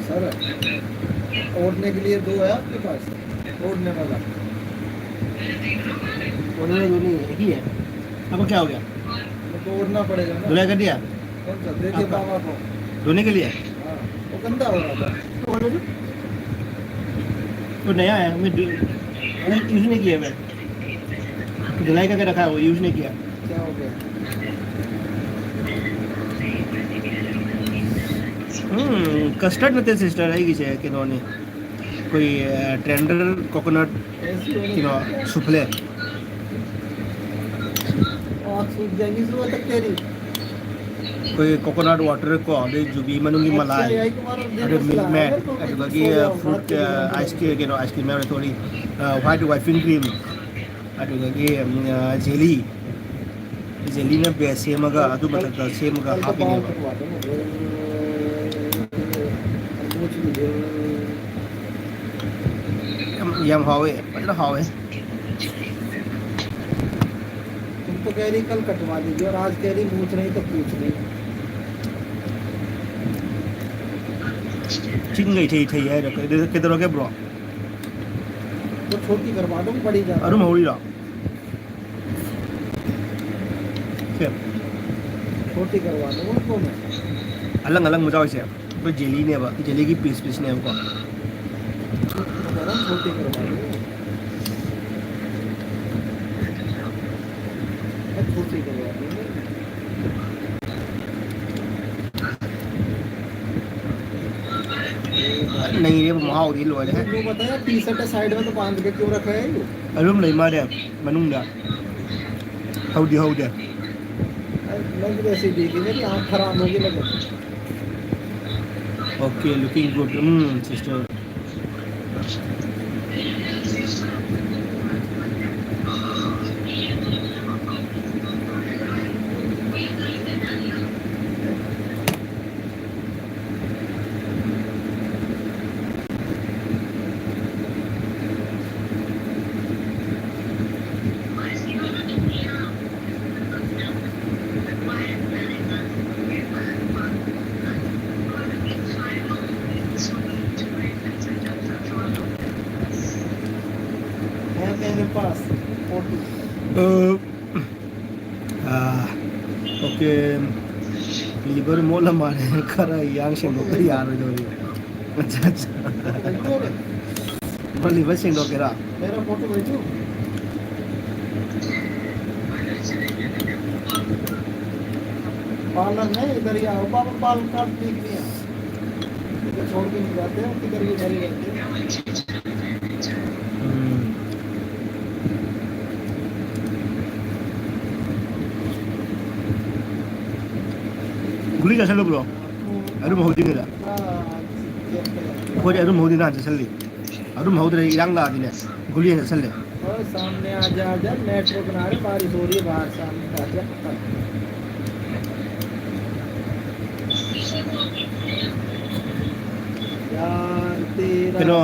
S2: सर ओढ़ने के लिए 2 है आपके पास ओढ़ने वाला
S3: उन्होंने दोनों एक ही है अब क्या हो गया
S2: तो ओढ़ना पड़ेगा ना
S3: धुलाई कर दिया
S2: कौन सा देखिए
S3: आपका?
S2: बाबा को
S3: धोने के लिए
S2: हाँ वो गंदा हो रहा था
S3: वो नया है मैं यूज नहीं किया मैं धुलाई करके रखा है वो यूज नहीं किया
S2: क्या हो गया
S3: कस्टर्ड नते सिस्टर है किसे कि नोनी कोई टेंडर कोकोनट
S2: ऐसी होनी
S3: कि नो सुफले
S2: और सूख जाएगी सुबह तक तेरी
S3: कोई कोकोनट वाटर को दे जुबी मनुंगी मलाई
S2: अच्छा, यही तुम्हारा दिन
S3: अरे
S2: मसला
S3: मिल्क
S2: है,
S3: मैट
S2: तो
S3: अदुगी
S2: सो जाओ,
S3: फ्रूट
S2: रात को
S3: आइस क्रीम आइस क्रीम में थोड़ी व्हाइट वाइपिंग क्रीम अदुगी जेली ने बेसेमगा अदु मथक सेमगा
S2: कल तो बाल
S3: हापिनेबा
S2: कटवा दो ना। पूछ लीजिए
S3: यम हावे मतलब हावे
S2: तुम तो कह रही कल कटवा दीजिए और आज कह रही पूछ रही तो पूछ रही
S3: चिंगई थई थई है किधर हो गया ब्रो
S2: तो छोटी करवा दो बड़ी जा
S3: अरुम होड़ी रा फिर
S2: छोटी करवा दो उनको मैं
S3: अलग अलग मुझे वैसे कोई जेली ने बा जेली की पीस पीस ने हमको
S2: छोटी करवा दो मैं छोटी करवा दूंगी
S3: नहीं रे महाव दी लोरे है
S2: तू बताया टी शर्ट साइड में तो बांध के क्यों रखा है ये
S3: अरुम ले मारे मनुंगा हौदी हौदे
S2: लग जैसी देखी मेरी आँख खराब होगी लगे
S3: ओके लुकिंग गुड सिस्टर
S2: है मेरे पास फोटो
S3: ओके लीवर मोल मारे खरा यांग शेंगो कर यार जो अच्छा अच्छा वो लीवर शेंगो केरा
S2: मेरा फोटो भेजो पार्लर नहीं इधर ही आओ पापा बाल काट देख लिया इधर छोड़ के नहीं जाते हैं किधर ही रहते हैं
S3: गुली का चलो ब्रो अरुम होदी नेला खोजे अरुम होदी ना चली अरुम होदी इलांग ला दिने गुली ने चले
S2: और सामने आजा मेट्रो किनारे बारिश हो रही है बाहर सामने आजा यार तेरा
S3: कनो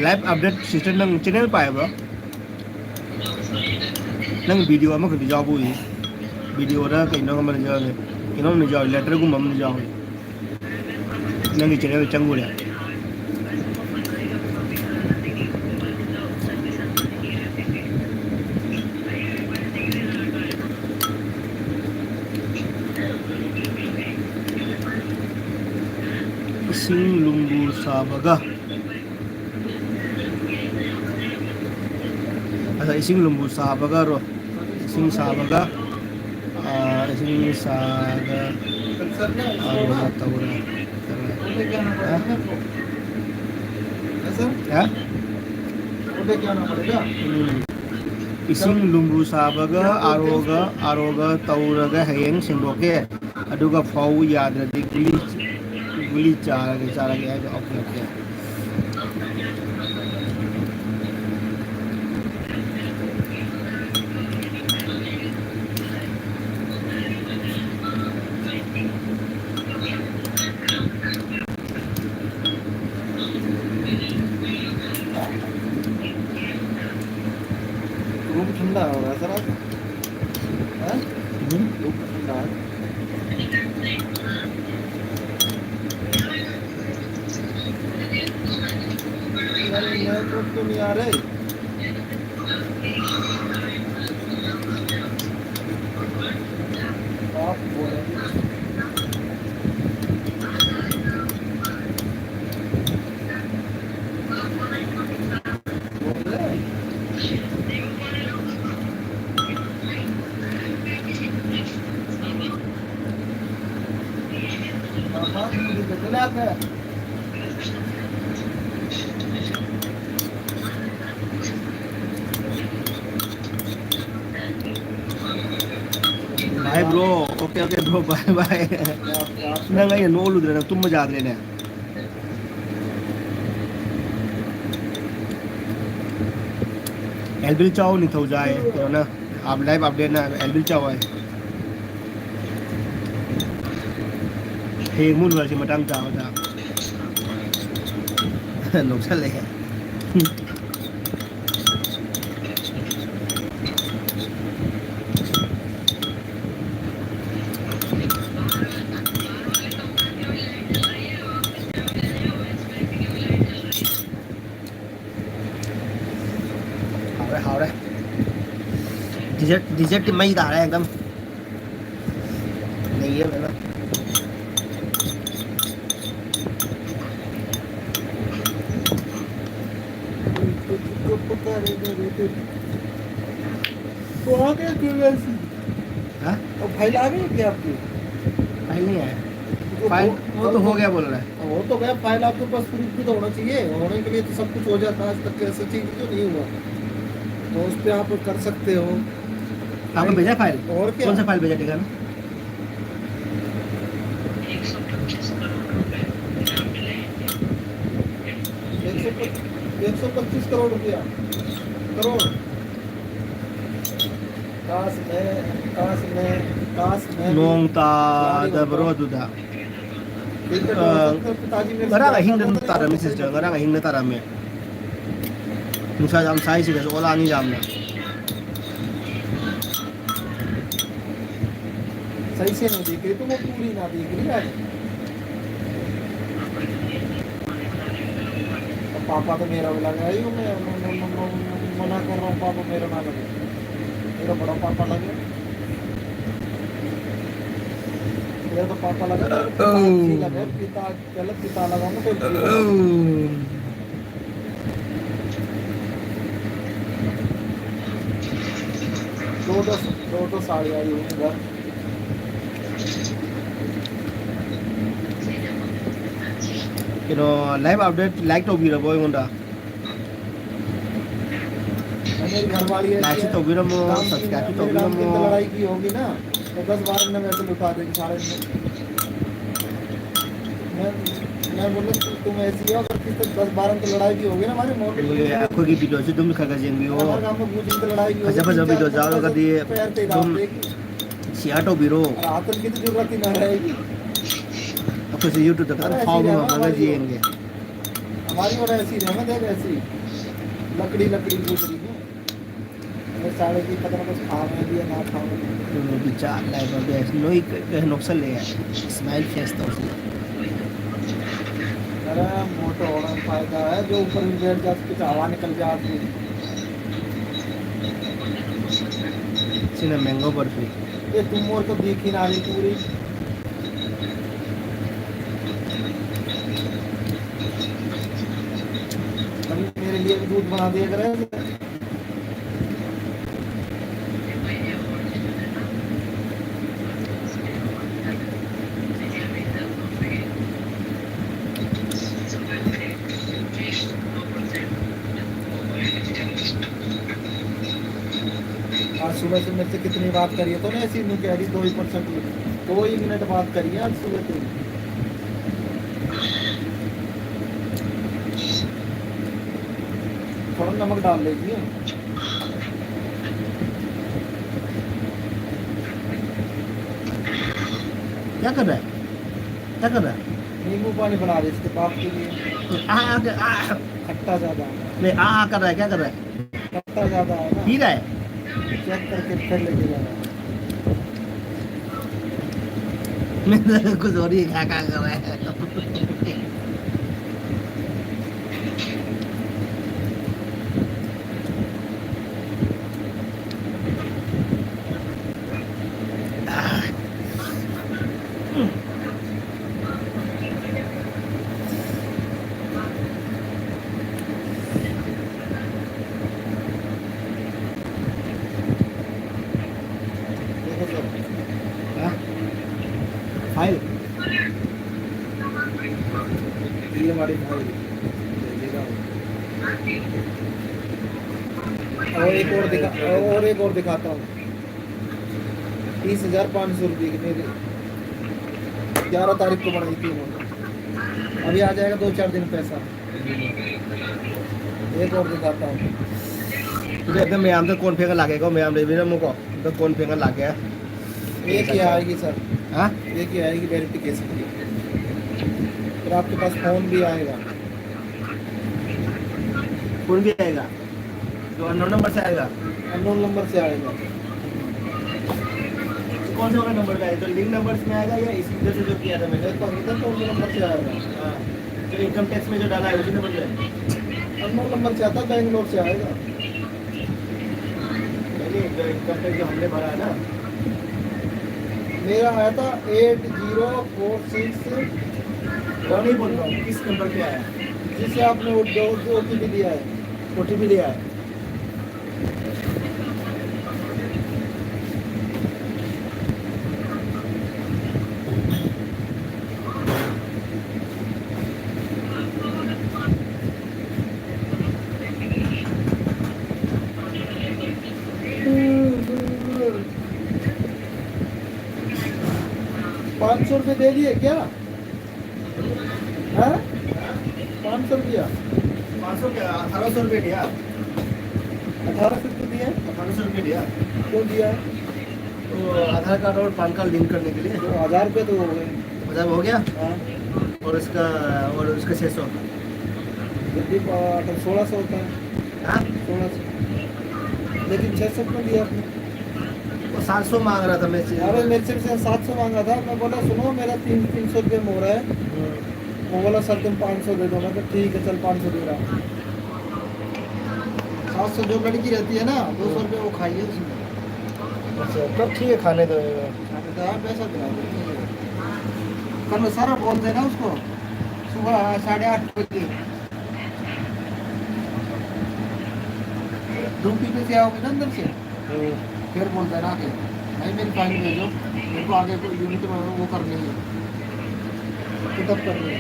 S3: लाइव अपडेट सिस्टम नंग चैनल पाए ब्रो नंग वीडियो अमा खदि जाबो yi वीडियो रा कइनो हम ने जाने कइनो ने जाओ लेटर गु मम ने जाओ नंग चैनल चंगु ले Sing lumbu sabaga asa ising lumbu sabaga ro ising sabaga ising saga aro tawra ya
S2: उधर क्या नाम पड़ेगा
S3: ising lumbu sabaga aroga tawraga hayeng singdoke aduga fau yadradi guli charage okay okay
S2: room ठंडा हो रहा है sir हैं room ठंडा है यार नेटवर्क तो नहीं आ रहे आप बोल रहे हैं बोल रहे हैं हाँ मुझे चला गया
S3: bye bro okay okay bro bye bye nang ay no lu dre tum ja dre ne elbil chao ni thau jae to na आप लाइव अपडेट ना elbil chao ai हे mun wa si matang chao da lok sa le hào đấy dessert thì mây đỏ đây एकदम नहीं है ना
S2: तो आ गया क्यों वैसे
S3: हाँ
S2: और फाइल आ गई क्या आपकी
S3: फाइल नहीं आया फाइल वो तो हो गया बोल रहा है।
S2: वो तो गया, फाइल आपके पास प्रूफ भी तो होना चाहिए, होने के लिए तो सब कुछ हो जाता है, आज तक ऐसा चीज तो नहीं हुआ, तो उस पर आप कर सकते हो।
S3: आपने भेजा फाइल?
S2: और क्या?
S3: कौन सा फाइल भेजा ठिकाना?
S2: 125 करोड़ रुपया, करोड़। काश में
S3: Nung ta da bro du da. Ngara ka hing da tara mi sister, ngara ka hing da tara mi. Nung sa jam sai si da ola ni jam na.
S2: सही से नहीं देख रही तो वो पूरी ना देख रही है। तो पापा तो मेरा भी लगा ही, मैं मना कर रहा हूँ, पापा मेरा ना लगे, मेरा बड़ा पापा लगे, मेरा तो पापा लगा, लगे पिता, पहले पिता लगा ना, तो दो साड़ी आई हुई घर।
S3: You know, live update like to be the boy on da.
S2: मेरी घरवाली है,
S3: Like to be the mo, subscribe to be the mo.
S2: लड़ाई की होगी ना तो 10-12 में वैसे लुटा देगी सारे में। मैं बोला तुम ऐसी हो, अगर 10-12 की लड़ाई भी होगी ना हमारे मोहल्ले
S3: ये आखो की वीडियो से तुम खगा जेंगी हो।
S2: हमारे गांव में गुजरी की लड़ाई भी होगी,
S3: खजा वीडियो जाओ कर दिए तुम सियाटो बिरो
S2: आतंक की तो जरूरत ही ना रहेगी।
S3: अब से YouTube तक फाउंड में मगर जिएंगे।
S2: हमारी और ऐसी रहमत है, ऐसी लकड़ी गुजरी है, मैं साढ़े की पता कुछ खा में भी ना खा में
S3: तुम विचार लाइव अपडेट नोई के नुकसान ले है स्माइल फेस तो उसने।
S2: अरे मोटो होना फायदा है, जो ऊपर भी बैठ जाती कुछ हवा निकल जाती है।
S3: सिने मैंगो बर्फी
S2: ये तुम और तो दिख ही ना रही पूरी। मेरे लिए भी दूध बना दिया करे। आज सुबह से मेरे से कितनी बात करी है तो ना, ऐसी नहीं कह रही 2% 2 ही मिनट बात करी है आज सुबह से। थोड़ा नमक डाल लीजिए।
S3: क्या कर रहा है?
S2: नींबू पानी बना रही इसके बाप के लिए। खट्टा ज्यादा है।
S3: नहीं कर रहा है, क्या कर रहा है?
S2: खट्टा ज्यादा है ना,
S3: पी रहा है?
S2: चेक करके फिर लेके जाना।
S3: मैं कुछ और ही क्या कर रहा है?
S2: देखो सर,
S3: फाइल
S2: ये हमारी भाई देखिएगा। और एक और दिखाता हूँ। 30,500 रुपये की मेरी 11 तारीख को बनाई थी उन्होंने, अभी आ जाएगा 2-4 दिन पैसा। एक और दिखाता हूँ।
S3: तुझे एकदम मैं आमदा कौन फेंका लागेगा, मैं आमदे बिना मुको तो कौन फेंका लागे है?
S2: एक ही आएगी सर,
S3: हाँ
S2: एक ही आएगी वेरिफिकेशन की, फिर आपके पास फोन भी आएगा।
S3: कौन भी आएगा? जो अननोन नंबर से आएगा?
S2: अननोन नंबर से आएगा।
S3: कौन सा वाला नंबर का है? तो लिंक नंबर्स में आएगा या इसी तरह से जो किया था मैंने?
S2: तो अननोन नंबर से आएगा।
S3: हाँ, जो इनकम टैक्स में जो डाला है उसी नंबर से है?
S2: अननोन नंबर से आता है, बैंगलोर से आएगा।
S3: नहीं, जो इनकम टैक्स जो हमने भरा है ना,
S2: मेरा आया था 8046,
S3: वो नहीं बोल रहा हूँ, किस नंबर पे आया?
S2: जिसे आपने OTP दिया है।
S3: OTP दिया है?
S2: में दे दिए क्या? हाँ 500 रुपया
S1: 500 क्या 1800 रुपये दिया
S2: 1800 रुपये दिए
S1: 1800 रुपये दिया
S2: क्यों दिया?
S1: तो आधार कार्ड और पैन कार्ड लिंक करने के लिए
S2: तो 1000 रुपये तो हो गए।
S1: मतलब हो गया
S2: हाँ
S1: और उसका 600
S2: जल्दी 1600 होता है
S1: हाँ
S2: 1600 लेकिन 600 क्यों दिया आपने?
S1: वो 700 मांग रहा था मैं
S2: अरे मेरे से 700 मांगा था। मैं बोला सुनो मेरा 300 रुपये मोड़ है। वो बोला सर तुम 500 दे दो। मैं कहा ठीक है चल 500 दे रहा। 700 जो लड़की रहती है ना 200 रुपये वो खाइए उसमें।
S1: अच्छा तब ठीक है खाने दो
S2: मैंने कहा पैसा दिला दो। कल सारा बोल देना उसको सुबह 8:30 बजे धूप पीने से आओगे ना अंदर से फिर बोल देना कि नहीं मेरी फाइल भेजो मेरे को आगे कोई यूनिट में वो करनी है तो तब करनी है।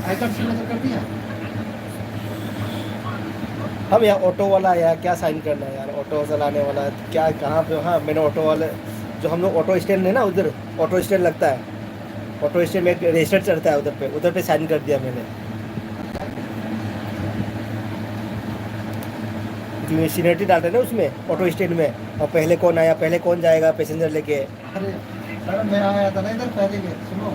S2: आई कार्ड सिग्नेचर कर दिया।
S1: हम यहाँ ऑटो वाला आया क्या साइन करना है यार ऑटो चलाने वाला क्या कहाँ पे हाँ मैंने ऑटो वाले जो हम लोग ऑटो स्टैंड है ना उधर ऑटो स्टैंड लगता है ऑटो स्टैंड में एक रजिस्टर चढ़ता है उधर पे साइन कर दिया मैंने क्योंकि सीनियरिटी डालते हैं ना उसमें ऑटो स्टैंड में और पहले कौन आया पहले कौन जाएगा पैसेंजर लेके।
S2: अरे सर मैं आया था ना इधर पहले के सुनो।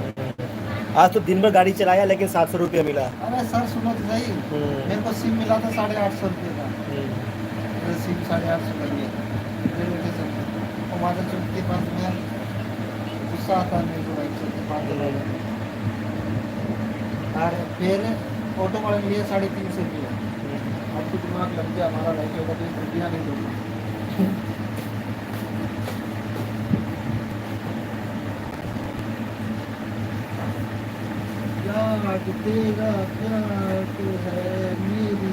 S1: आज तो दिन भर गाड़ी चलाया लेकिन 700 रुपया मिला।
S2: अरे सर सुनो तो सही मेरे को सिम मिला था 850 रुपये का। मेरा सिम 850 का लिया फिर मुझे सब माता चौक के पास में गुस्सा आता है मेरे को बाइक चलते 5 और फिर ऑटो वाले ने लिया 350 रुपये। आपको दिमाग लग गया हमारा लग गया तो रुपया नहीं दूँगा। याद तेरा प्यार तो है मेरी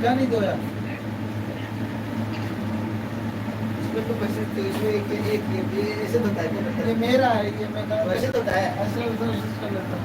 S2: क्या नहीं दो यार
S1: इसमें तो पैसे तो इसमें एक ऐसे होता है
S2: ये मेरा है ये मैं
S1: वैसे तो होता है
S2: ऐसे उधर कर लेता हूँ।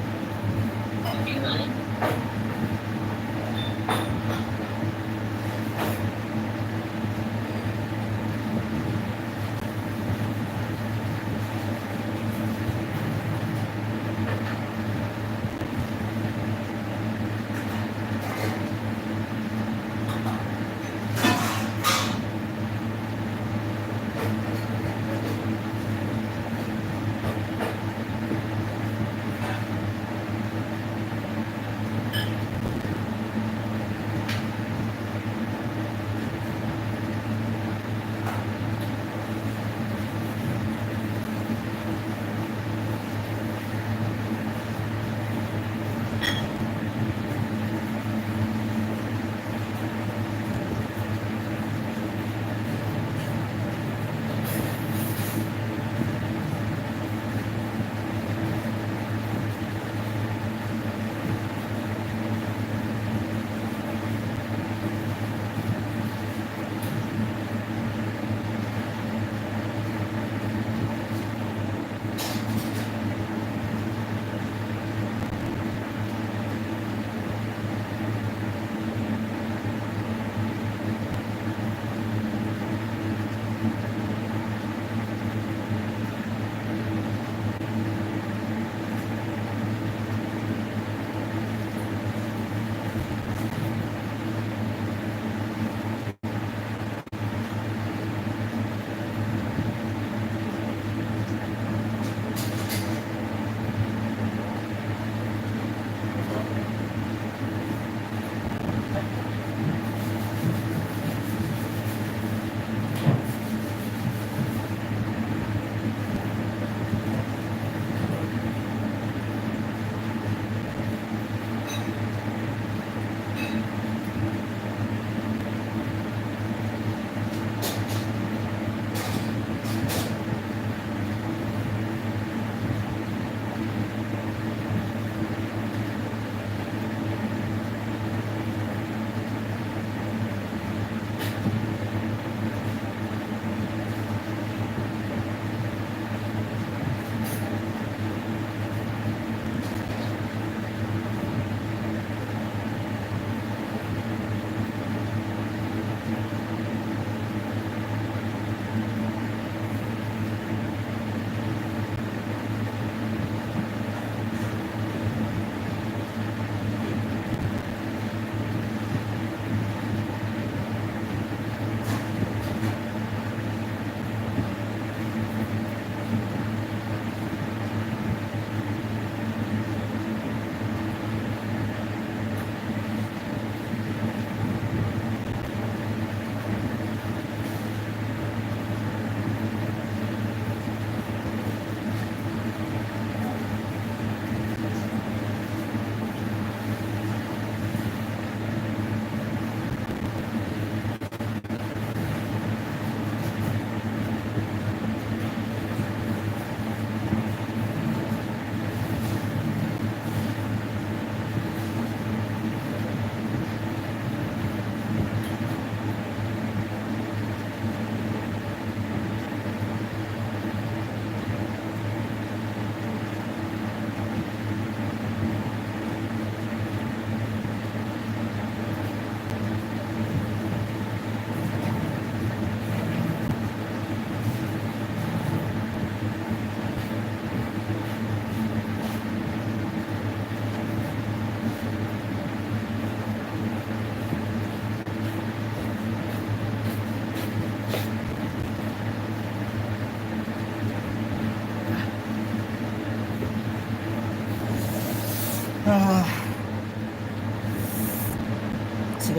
S3: Singa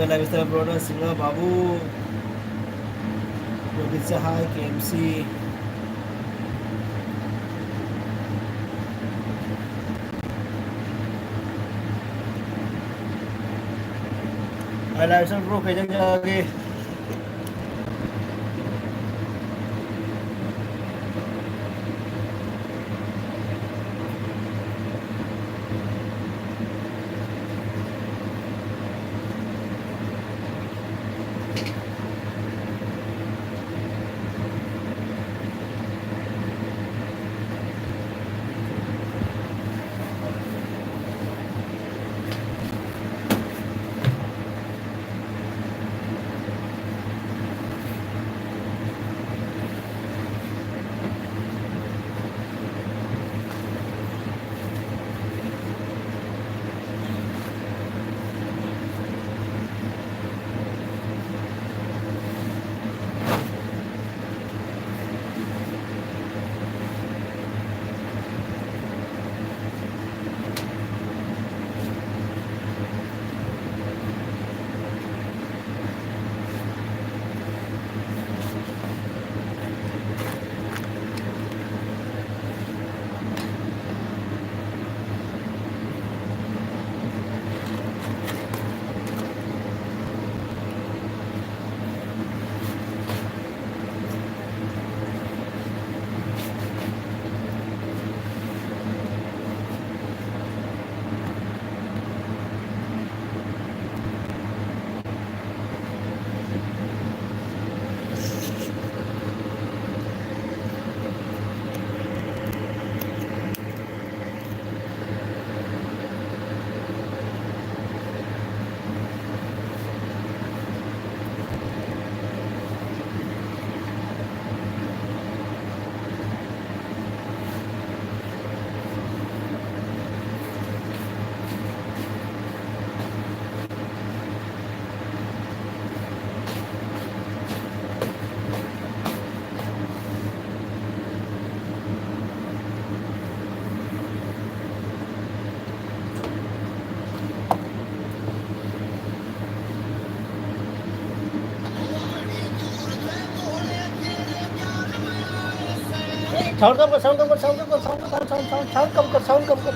S3: lifestyle brother, Singa Babu, Robin Sahai, KMC. Hai lifestyle bro, kaya lagi. Sound कम कर, साउंड कम कर, साउंड कम कर, साउंड कम, साउंड कम कर, साउंड कम कर.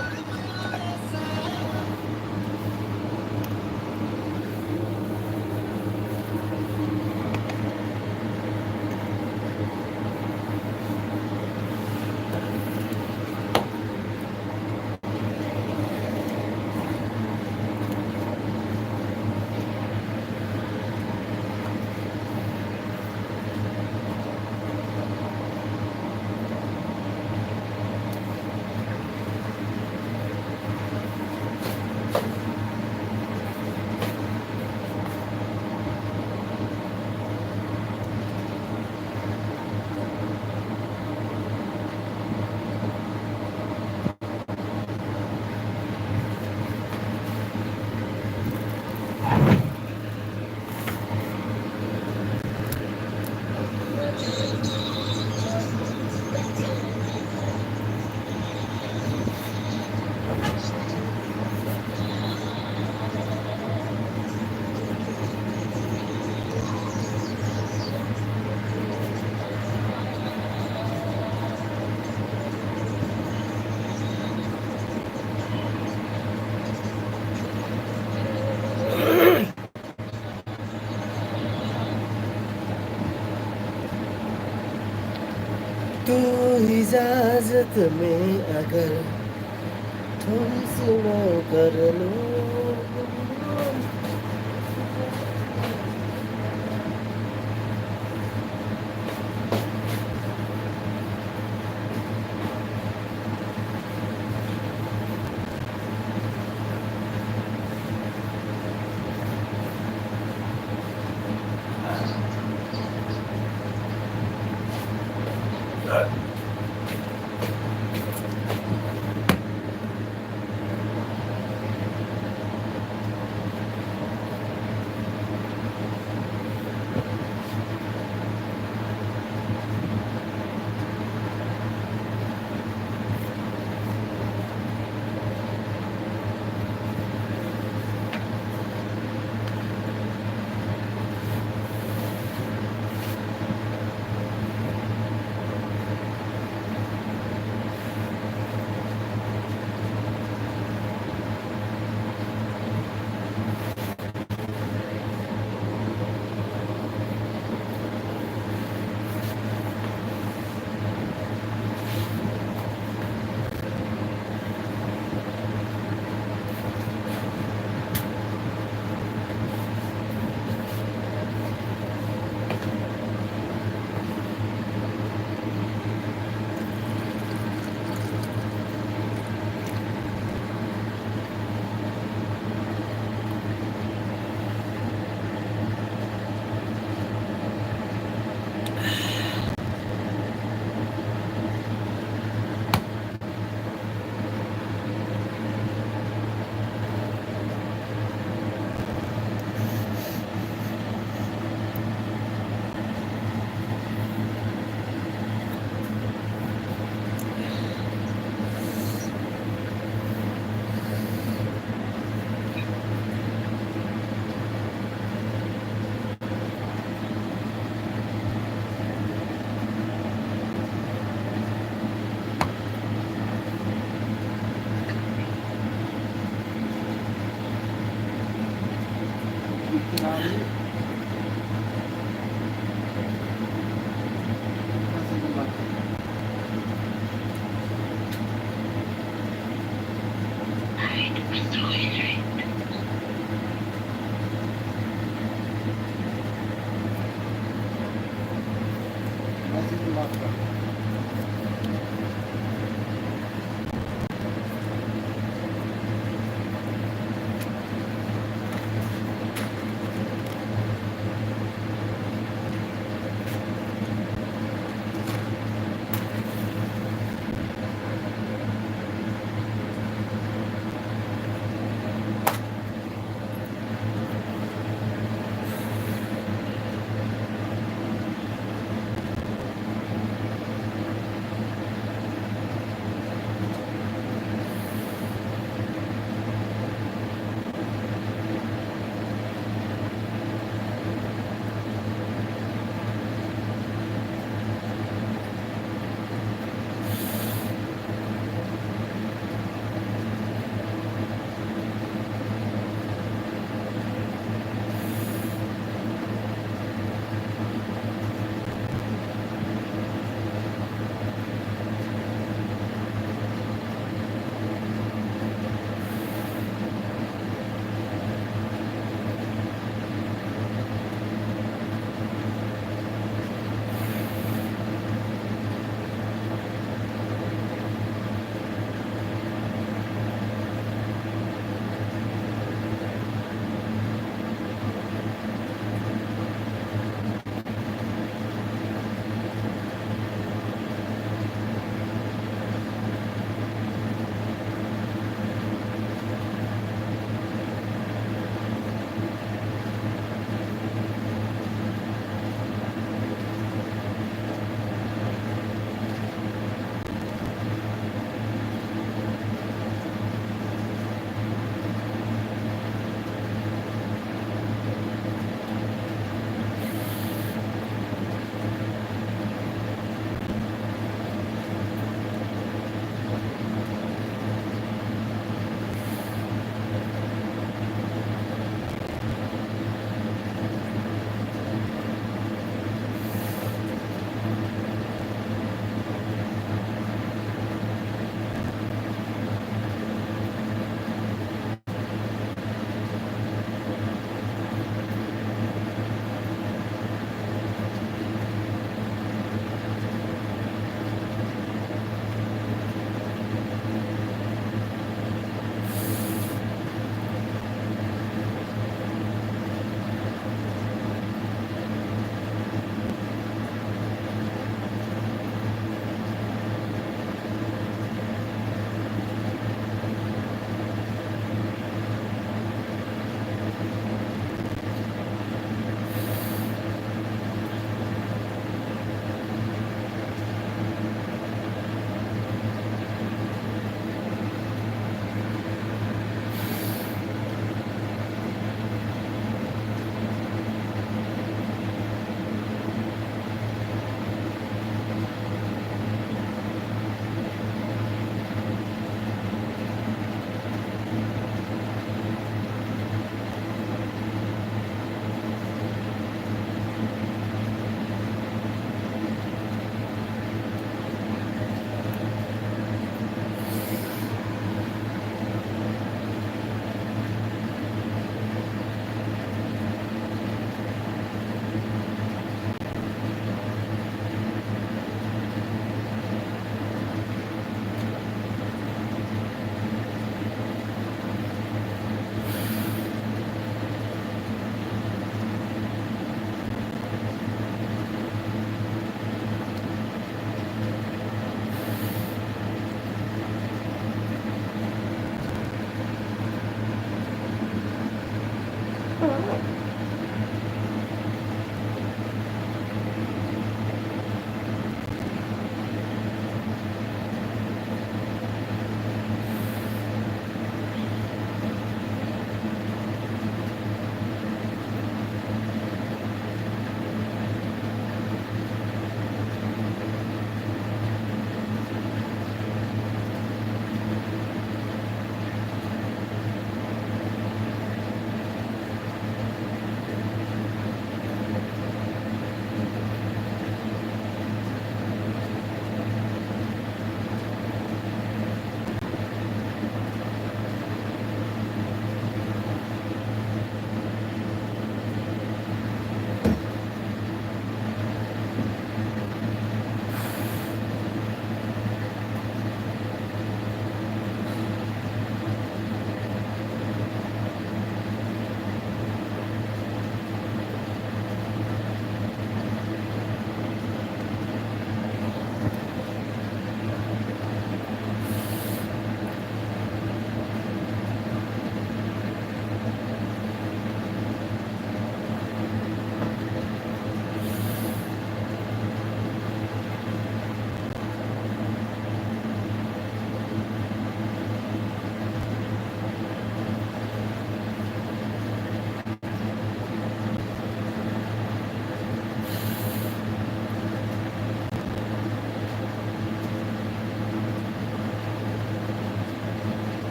S3: तो इजाजत में अगर थोड़ी सी मैं कर लूं
S2: अभी ऐसे की बात है। ऐसे की बात है।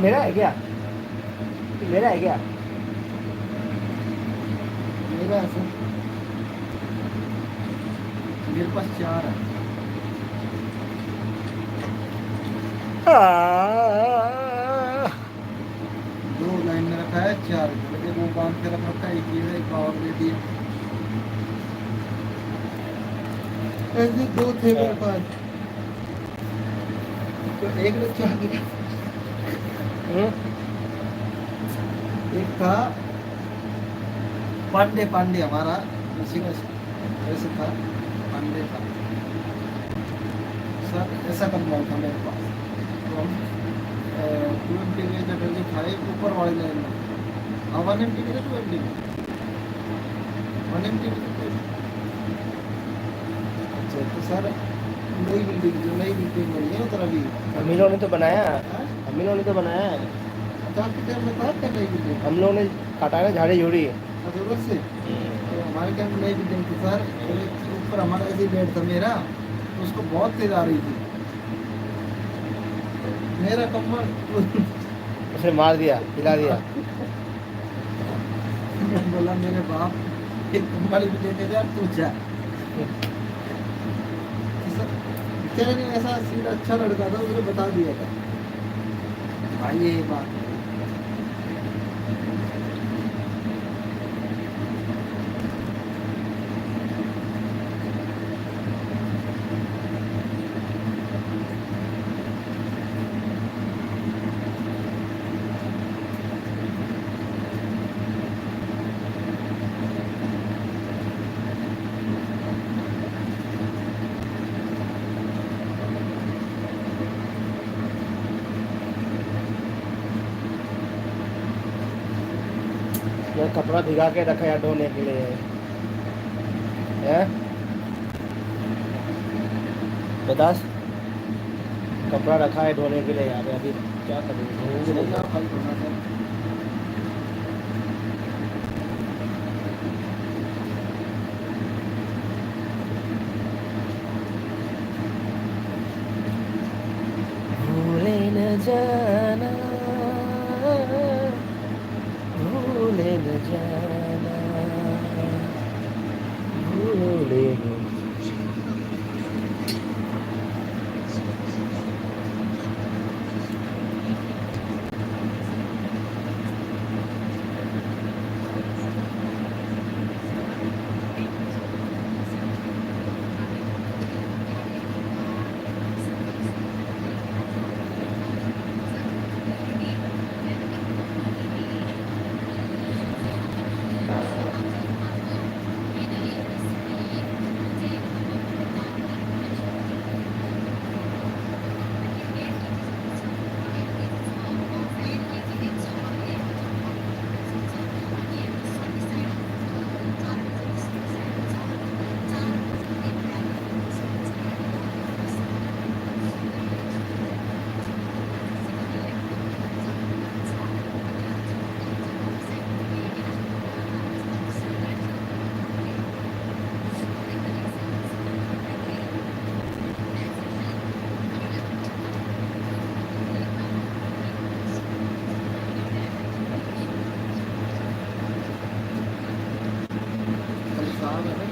S3: मेरा है क्या? मेरा है क्या?
S2: मेरा है सर, मेरे पास 4 है। दो लाइन में रखा है, 4 मुझे वो बांध के रख रखा है, एक ये है, एक और दे दिया। ऐसे 2 थे मेरे पास, तो एक ने क्या किया, एक था पांडे, पांडे हमारा उसी का ऐसे था, पांडे था सर, ऐसा कंपाउंड था मेरे पास। तो हम 2 MB जब खाए ऊपर वाली लाइन में, 1 MB के 2 MB 1 MB। अच्छा तो सर नई बिल्डिंग, जो नई बिल्डिंग बनी है उधर अभी,
S3: हम ही लोगों ने तो बनाया,
S2: हाँ?
S3: हम ही लोगों ने तो बनाया है।
S2: अच्छा आपके टाइम में था क्या नई बिल्डिंग?
S3: हम लोगों ने काटा है ना झाड़ी झूड़ी।
S2: अच्छा उधर से, तो हमारे टाइम में नई बिल्डिंग थी सर, तो एक ऊपर हमारा ऐसे बेड था मेरा, तो उसको बहुत तेज आ रही थी, मेरा कमर
S3: उसने मार दिया, हिला दिया।
S2: बोला मेरे बाप एक कमर भी देते थे, अब तू जा। बेचारे ने ऐसा सीधा अच्छा लड़का था, उसने बता दिया था भाई ये बात।
S3: मैं कपड़ा भिगा के रखा है धोने के लिए है। बता, कपड़ा रखा है धोने के लिए यार, अभी क्या करेंगे?
S2: नहीं, आप हल करना सर।
S3: भूले न जाना, भूले न जाना, भूले न।
S2: कल साहब है ना,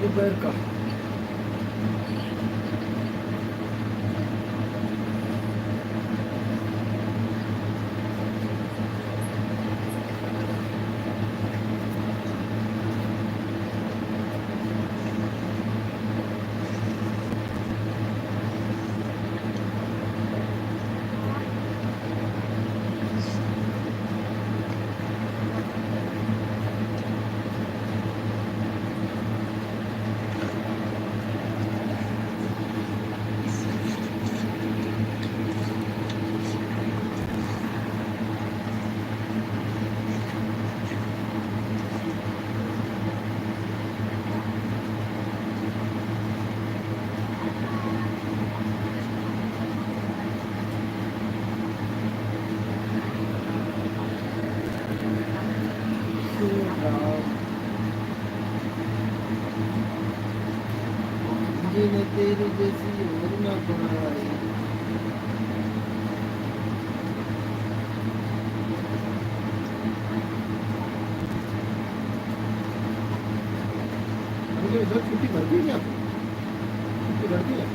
S3: दोपहर का
S1: जिंदगी ने तेरी जैसी और ना बनाई। अभी इधर छुट्टी भर दी क्या? छुट्टी भर दी है?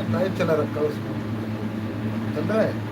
S2: लाइव चला रखा है उसमें, चल रहा है।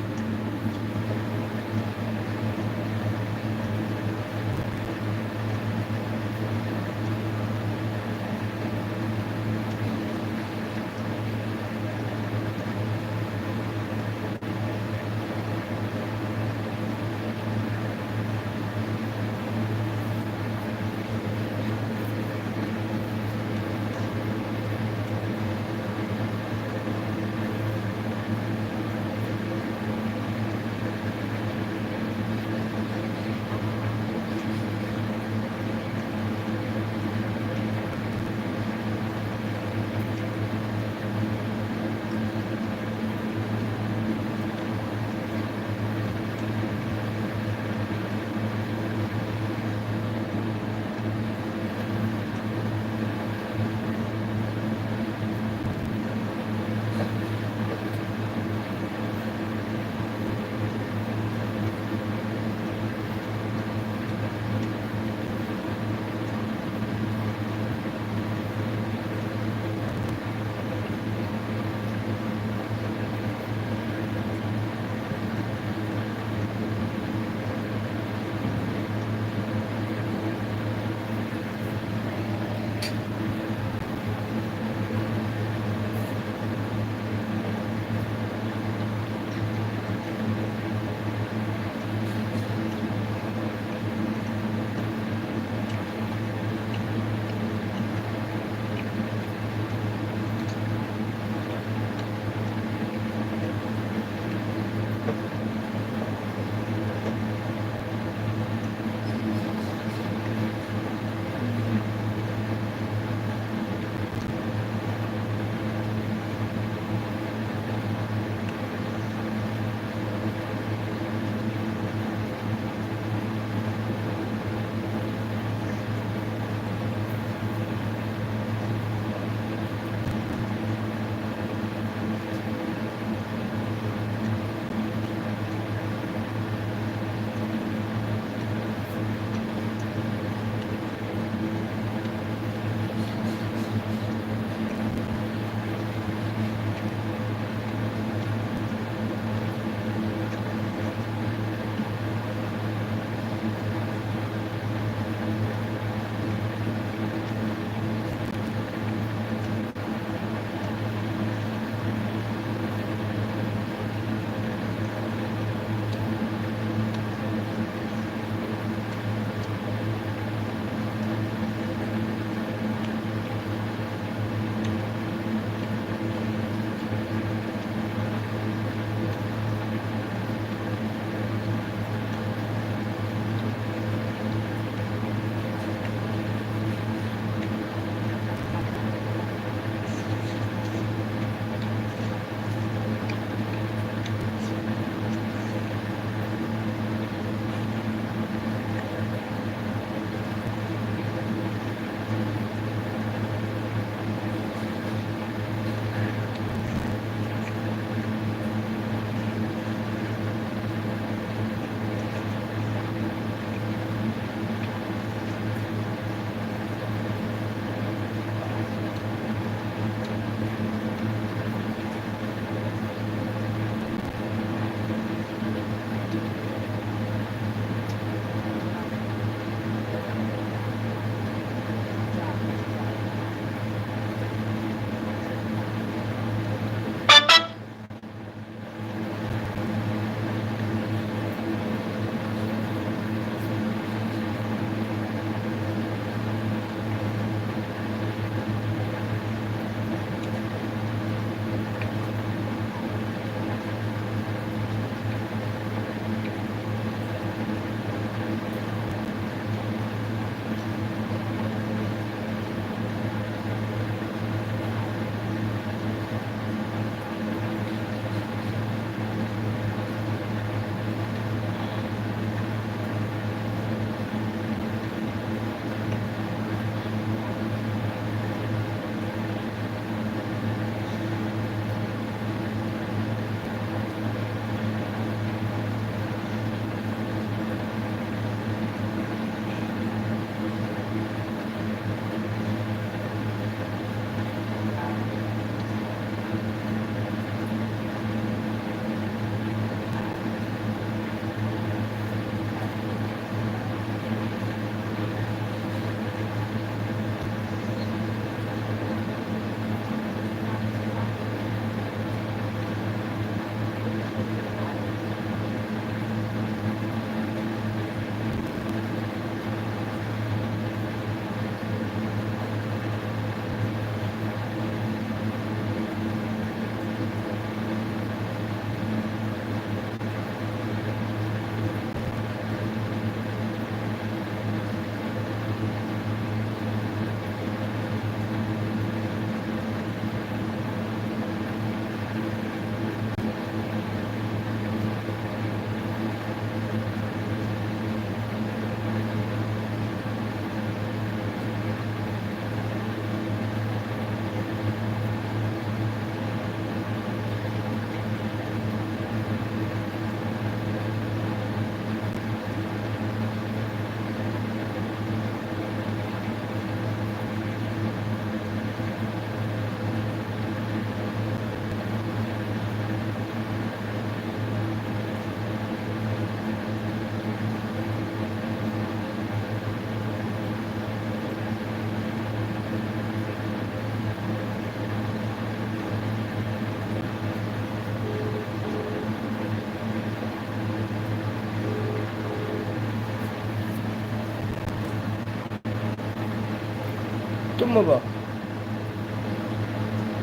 S3: ꯇꯨꯝꯃꯕꯣ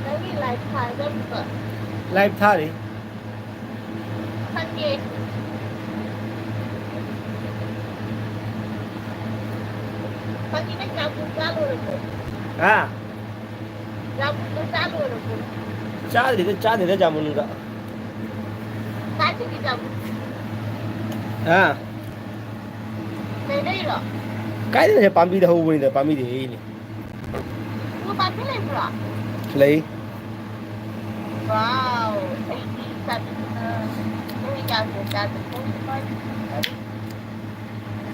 S4: ꯅꯪꯒꯤ ꯂꯥꯏꯐ ꯊꯥꯒꯗꯕ
S3: ꯂꯥꯏꯚ ꯊꯥꯔꯤ
S4: ꯈꯪꯉꯦ ꯈꯪꯉꯤ ꯅꯪ ꯆꯥꯛ ꯆꯥꯂꯣꯏꯔꯕꯣ
S3: ꯍꯥ
S4: ꯆꯥꯛ ꯆꯥꯂꯣꯏꯔꯕꯣ
S3: ꯆꯥꯗꯦꯗ ꯖꯥꯃꯨꯟꯒ
S4: ꯀꯥꯏꯗꯒꯤ ꯆꯥꯕ
S3: ꯍꯥ
S4: ꯂꯩꯔꯛꯏꯔꯣ
S3: ꯀꯥꯏꯗꯩꯅꯣ ꯄꯥꯝꯕꯤꯗ ꯍꯧꯕꯅꯤꯗ ꯄꯥꯝꯕꯤꯗ ꯍꯦꯛꯏꯅꯦ
S4: ꯎ ꯄꯥꯝꯕꯤ ꯂꯩꯕ꯭ꯔꯣ
S3: ꯂꯩ
S4: ꯋꯥꯎ ꯑꯩꯗꯤ ꯆꯥꯅꯤꯡꯕꯅ ꯆꯍꯤ ꯀꯌꯥ ꯆꯥꯗ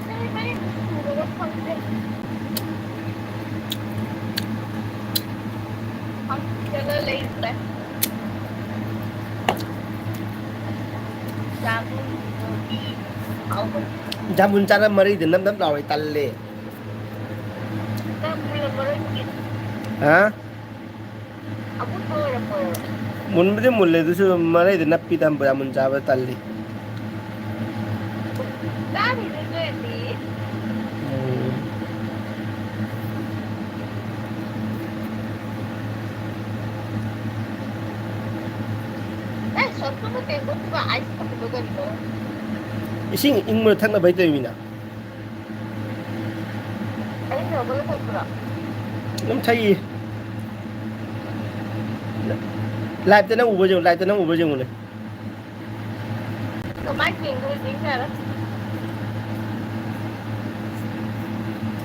S4: ꯆꯍꯤ ꯃꯔꯤꯃꯨꯛ ꯁꯨꯔꯕ ꯈꯪꯗꯦ ꯍꯪꯉꯒ ꯂꯩꯇ꯭ꯔꯦ ꯖꯥꯃꯨꯟꯗꯨꯗꯤ ꯍꯥꯎꯕꯅꯤ
S3: ꯖꯥꯃꯨꯟ ꯆꯥꯅ ꯃꯔꯤꯗ ꯅꯞ ꯅꯞ ꯂꯥꯎꯋꯦ ꯇꯜꯂꯦ
S4: ꯅꯪ ꯃꯨꯜꯂꯝꯃꯔꯣꯏ
S3: ꯍꯥ
S4: ꯑꯃꯨꯟꯕ ꯑꯣꯏꯔꯝꯃꯣꯏꯕ
S3: ꯃꯨꯟꯕꯨꯗꯤ ꯃꯨꯜꯂꯦ ꯑꯗꯨꯁꯨ ꯃꯔꯩꯗ ꯅꯞꯄꯤꯗ ꯖꯥꯃꯨꯟ ꯆꯥꯕ ꯇꯜꯂꯤ
S4: ꯆꯥꯅꯤꯗ ꯑꯗꯨ ꯑꯣꯏꯔꯗꯤ ꯁꯣꯝꯇꯨꯒ ꯇꯦꯡꯀꯣꯠꯇꯨꯒ ꯑꯥꯏꯁ ꯊꯝꯃꯤꯗꯣ ꯀꯔꯤꯅꯣ
S3: ꯏꯁꯤꯡ ꯏꯪꯕ ꯊꯛꯅꯕꯩ ꯇꯧꯔꯤꯃꯤꯅ
S4: ꯑꯍꯤꯡ ꯍꯧꯒꯠꯂ ꯊꯛꯄ꯭ꯔꯣ
S3: ꯑꯗꯨꯝ ꯊꯛꯏ ꯂꯥꯏꯞꯇ ꯅꯪ ꯎꯕ꯭ꯔꯥ ꯌꯦꯡꯉꯨꯅꯦ
S4: ꯀꯃꯥꯏꯅ ꯌꯦꯡꯗꯣꯏꯅꯣ ꯌꯦꯡ ꯌꯥꯔꯣꯏ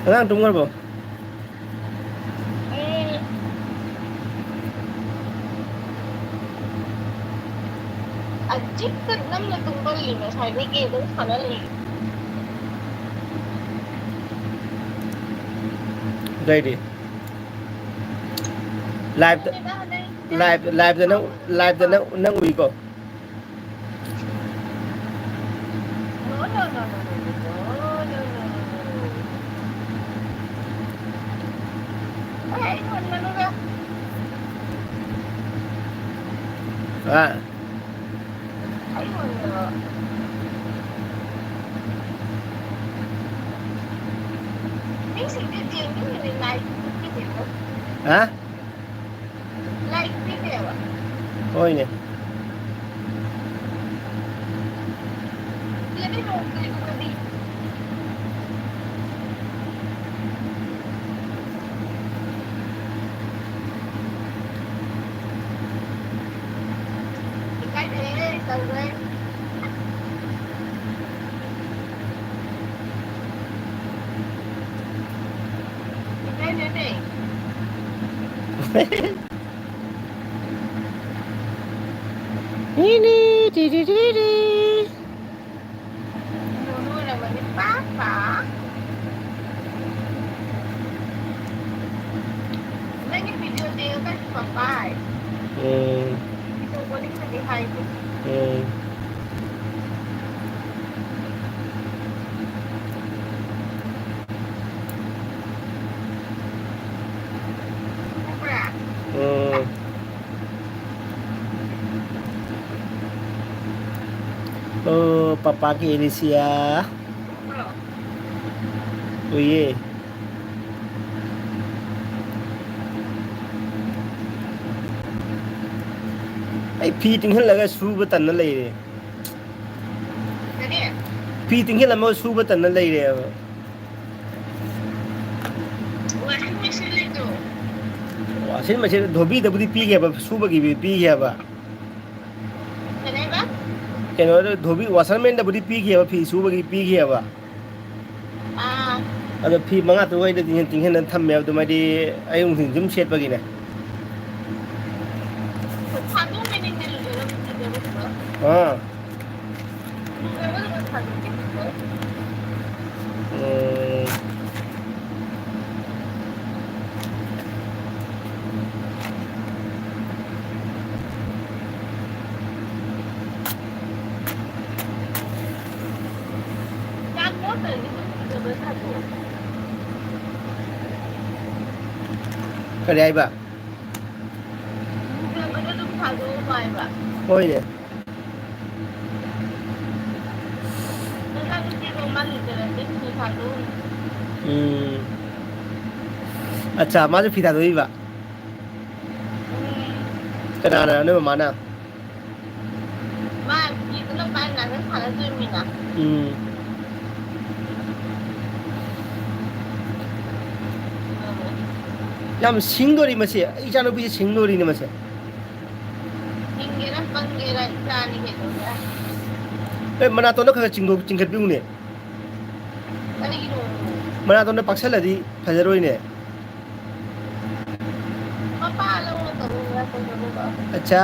S3: ꯑꯉꯥꯡ ꯇꯨꯝꯒ꯭ꯔꯕꯣ
S4: ꯎꯝ ꯑꯖꯤꯛꯇ ꯅꯪꯅ ꯇꯨꯝꯒꯜꯂꯤ ꯉꯁꯥꯏꯗꯒꯤ ꯑꯗꯨꯝ ꯁꯥꯟꯅ ꯂꯩ
S3: ꯑꯇꯩꯗꯤ ꯂꯥꯏꯞꯇ
S4: ꯈꯪꯗꯦꯗ
S3: ꯂꯥꯏꯞꯇ ꯅꯪ ꯎꯏꯀꯣ
S4: ꯅꯣ ꯅꯣ ꯅꯣ ꯅꯣ ꯅꯣ ꯅꯣ ꯅꯣ ꯅꯣ ꯑꯩ ꯉꯝꯒꯅꯨꯗ
S3: ꯑꯥ
S4: ꯑꯩ ꯉꯝꯗꯦꯕ ꯃꯤꯁꯤꯡꯁꯦ ꯌꯦꯡꯅꯤꯡꯉꯤꯅꯦ ꯂꯥꯏꯛ ꯄꯤꯗꯦꯕ
S3: ꯍꯥ
S4: ꯂꯥꯏꯛ ꯄꯤꯗꯦꯕ
S3: ꯍꯣꯏꯅꯦ
S4: ꯁꯤꯗꯗꯤ ꯅꯣꯡ ꯆꯨꯏꯗꯨꯅꯗꯤ ꯏꯀꯥꯏꯖꯩꯍꯦ ꯇꯧꯔꯣꯏ ꯏꯀꯥꯏꯖꯗꯦ ꯅꯨꯅꯨ ꯑꯣꯏꯔꯝꯃꯅꯤ ꯄꯥꯄꯥ ꯅꯪꯒꯤ ꯚꯤꯗꯤꯑꯣꯗꯤ ꯀꯔꯤ ꯄꯄꯥꯏ ꯚꯤꯗꯤꯑꯣ ꯀꯣꯂꯤꯡꯅꯗꯤ ꯍꯥꯏꯗꯦ ꯈꯪꯕ꯭ꯔꯥ
S3: Oh, Papa ke Indonesia.
S4: ꯈꯪꯕ꯭ꯔꯣ
S3: Uye. ꯑꯩ ꯐꯤ ꯇꯤꯡꯍꯜꯂꯒ ꯁꯨꯕ ꯇꯟꯅ ꯂꯩꯔꯦ
S4: ꯀꯔꯤ
S3: ꯐꯤ ꯇꯤꯡꯍꯜꯂꯝꯃꯒ ꯁꯨꯕ ꯇꯟꯅ ꯂꯩꯔꯦꯕ
S4: ꯋꯥꯁꯤꯡ ꯃꯦꯆꯤꯟ ꯂꯩꯇ꯭ꯔꯣ
S3: ꯋꯥꯁꯤꯡ ꯃꯦꯆꯤꯟ ꯙꯣꯕꯤꯗꯕꯨꯗꯤ ꯄꯤꯒꯦꯕ ꯁꯨꯕꯒꯤꯕꯨꯗꯤ ꯄꯤꯒꯦꯕ
S4: ꯀꯔꯤꯕ
S3: ꯀꯩꯅꯣꯗ ꯙꯣꯕꯤ ꯋꯥꯁꯔꯃꯦꯟꯗꯕꯨꯗꯤ ꯄꯤꯈꯤꯕ ꯐꯤ ꯁꯨꯕꯒꯤ ꯄꯤꯈꯤꯕ
S4: ꯑꯥ
S3: ꯑꯗꯣ ꯐꯤ ꯃꯉꯥ ꯇꯔꯨꯛ ꯑꯩꯅ ꯇꯤꯡꯍꯟꯅ ꯊꯝꯃꯦꯕ ꯑꯗꯨꯃꯥꯏꯗꯤ ꯑꯌꯨꯛ ꯅꯨꯡꯊꯤꯟ ꯁꯨꯝ ꯁꯦꯠꯄꯒꯤꯅꯦ
S4: ꯊꯥꯗꯣꯛꯃꯤꯅꯤꯡꯗꯦ ꯂꯨꯖꯔꯨꯕꯗꯣ
S3: ꯑꯥ
S4: ꯂꯨꯖꯔꯨꯕꯗꯣ ꯊꯥꯗꯣꯛꯀꯦ ꯌꯥꯝ ꯃꯣꯠꯇ꯭ꯔꯗꯤ ꯑꯗꯨꯝ ꯂꯨꯖꯕ ꯊꯥꯗꯣꯛꯑꯣ
S3: ꯀꯔꯤ ꯍꯥꯏꯕ
S4: ꯂꯨꯖꯕꯗꯣ ꯑꯗꯨꯝ ꯊꯥꯗꯣꯛꯑꯣꯕ ꯍꯥꯏꯕ
S3: ꯍꯣꯏꯅꯦ
S4: ꯅꯆꯥꯅꯨꯄꯤꯗꯣ ꯃꯥ ꯂꯨꯖꯔꯗꯤ ꯊꯥꯗꯣꯛꯎꯅꯨ
S3: अच्छा माजे फिता दोई बा कनाना ने माना
S4: มาพี่ก็ต้องการงานนั้นผ่านแล้วด้วยมีนะ
S3: याम सिंगदोरी मसे इचानो पी सिंगदोरी ने मसे
S4: ยิงเงี้ยนะปังเงี้ยอะไรจานนี่เห็นตรงนี้
S3: ए मना तो न ख चिंगदो चिंगत बिउ ने
S4: อันนี้ดู
S3: मना तो न पक्षलदी फजरोई ने
S4: ป้าแล้วเราตกลงแล้วตกลงแล้ว
S3: अच्छा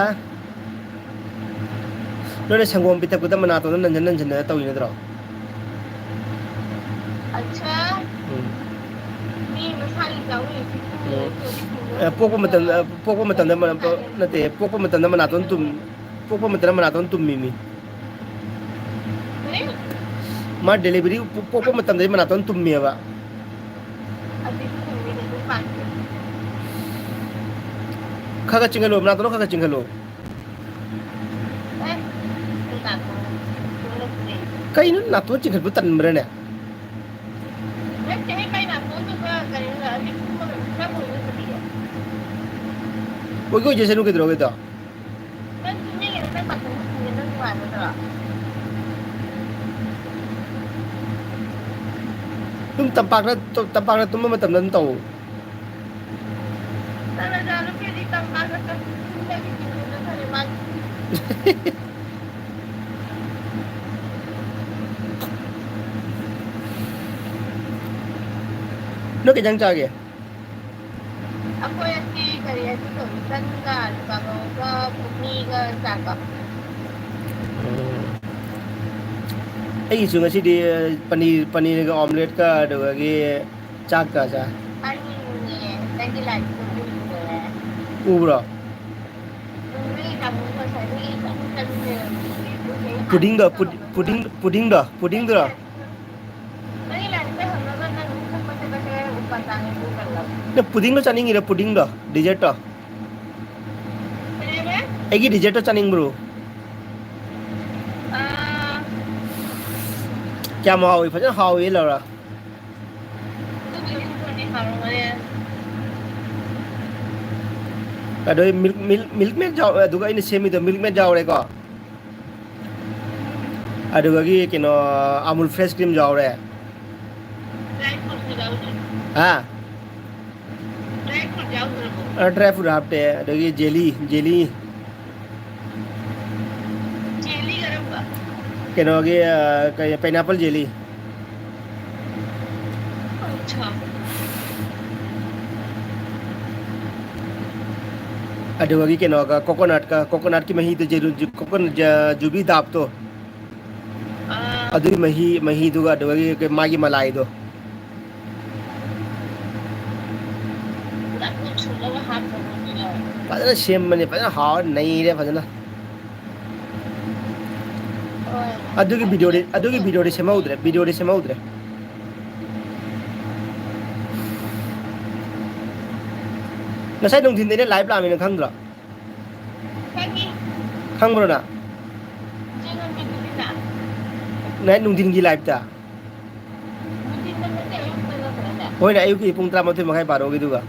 S3: नोने संगोम पिता कुदा मना तो न नंजन नंजन तो इन दरो
S4: อัชชานี่มันทานอีกแล้วนี่
S3: पोको मतन मन नते पोको मतन मना तो तुम पोको मतन मना तो तुम मिमी
S4: นี่
S3: मा डिलीवरी पोको मतन दे मना तो तुम मियावा
S4: อันนี้คือมีในปาก
S3: खगा चिंगलो मना तो न खगा चिंगलो
S4: เอ๊ะคือต่างกันคือเรื่องนี้
S3: कई न ना तो चिंगत बुतन मरने
S4: แล้วจะให้ไปหนักนู้นก็กันเลยอันนี้มันแค่มือมันดีอ่ะ
S3: वो को जैसे नु के दरोगे तो
S4: นั่นคือนี่ไงไม่ปักตรงนี้นั่นหวานมันตลอด
S3: तुम तंपाक ना तुम मतन नन तो
S4: นั่นอาจารย์ลูกพี่ที่ตั้งมาก็จะได้กินนั่นทะเลมัน
S3: नो के जंग चागे
S4: Ako yung si Kariya dito, minsan ka, lugaw ka, pumi ka, saka.
S3: ai sunga si di paneer का ऑमलेट का दोगे चाक का चा
S4: Ano yun eh, nagilan ko yun eh.
S3: उबरा
S4: Hindi, tamo ko sa rin, tamo sa rin.
S3: Pudding दा
S4: Nagilan ko, hanggang na nung kasi upatangin ko ka lang.
S3: ने pudding चानिंग रे पुडिंग दा डिजर्ट दा
S4: Pwede ba?
S3: एगी dessert चानिंग bro
S4: Ah,
S3: क्या माओ फजन हाउ ये लरा
S4: ito yung ko ni Haro ngayon.
S3: अदो मिल्क में जाओ दुगा इन सेमी तो मिल्क में जाओ रे को अदो गी किनो अमूल फ्रेश क्रीम जाओ रे
S4: Dry fruit na daw dun.
S3: हां
S4: Dry fruit daw dun.
S3: Dry fruit आपटे अदो गी jelly
S4: Jelly ka rin ba?
S3: किनो गी पाइनएप्पल जेली
S4: Oh, chop.
S3: अदो गी किनो का कोकोनट की मही तो जेलु कोकोनट जुबी दाप तो
S4: Ah,
S3: अदु मही दुगा अदो गी के मागी मलाई दो
S4: ako chula lahat ng nila.
S3: फजन सेम मने फजन हाउ नहीं रे फजन
S4: Oh,
S3: अदुगी वीडियो रे सेमा उदरे नसाई नुंग दिन ने लाइव लामिन खंगद्रा
S4: Kagi,
S3: खंगब्रो ना
S4: sino may gulina?
S3: नै नुंग दिन की लाइव ता
S4: Hindi naman tayo yung talaga.
S3: होइना अयुकी पुंग 3 मखाइ 12 गी दुगा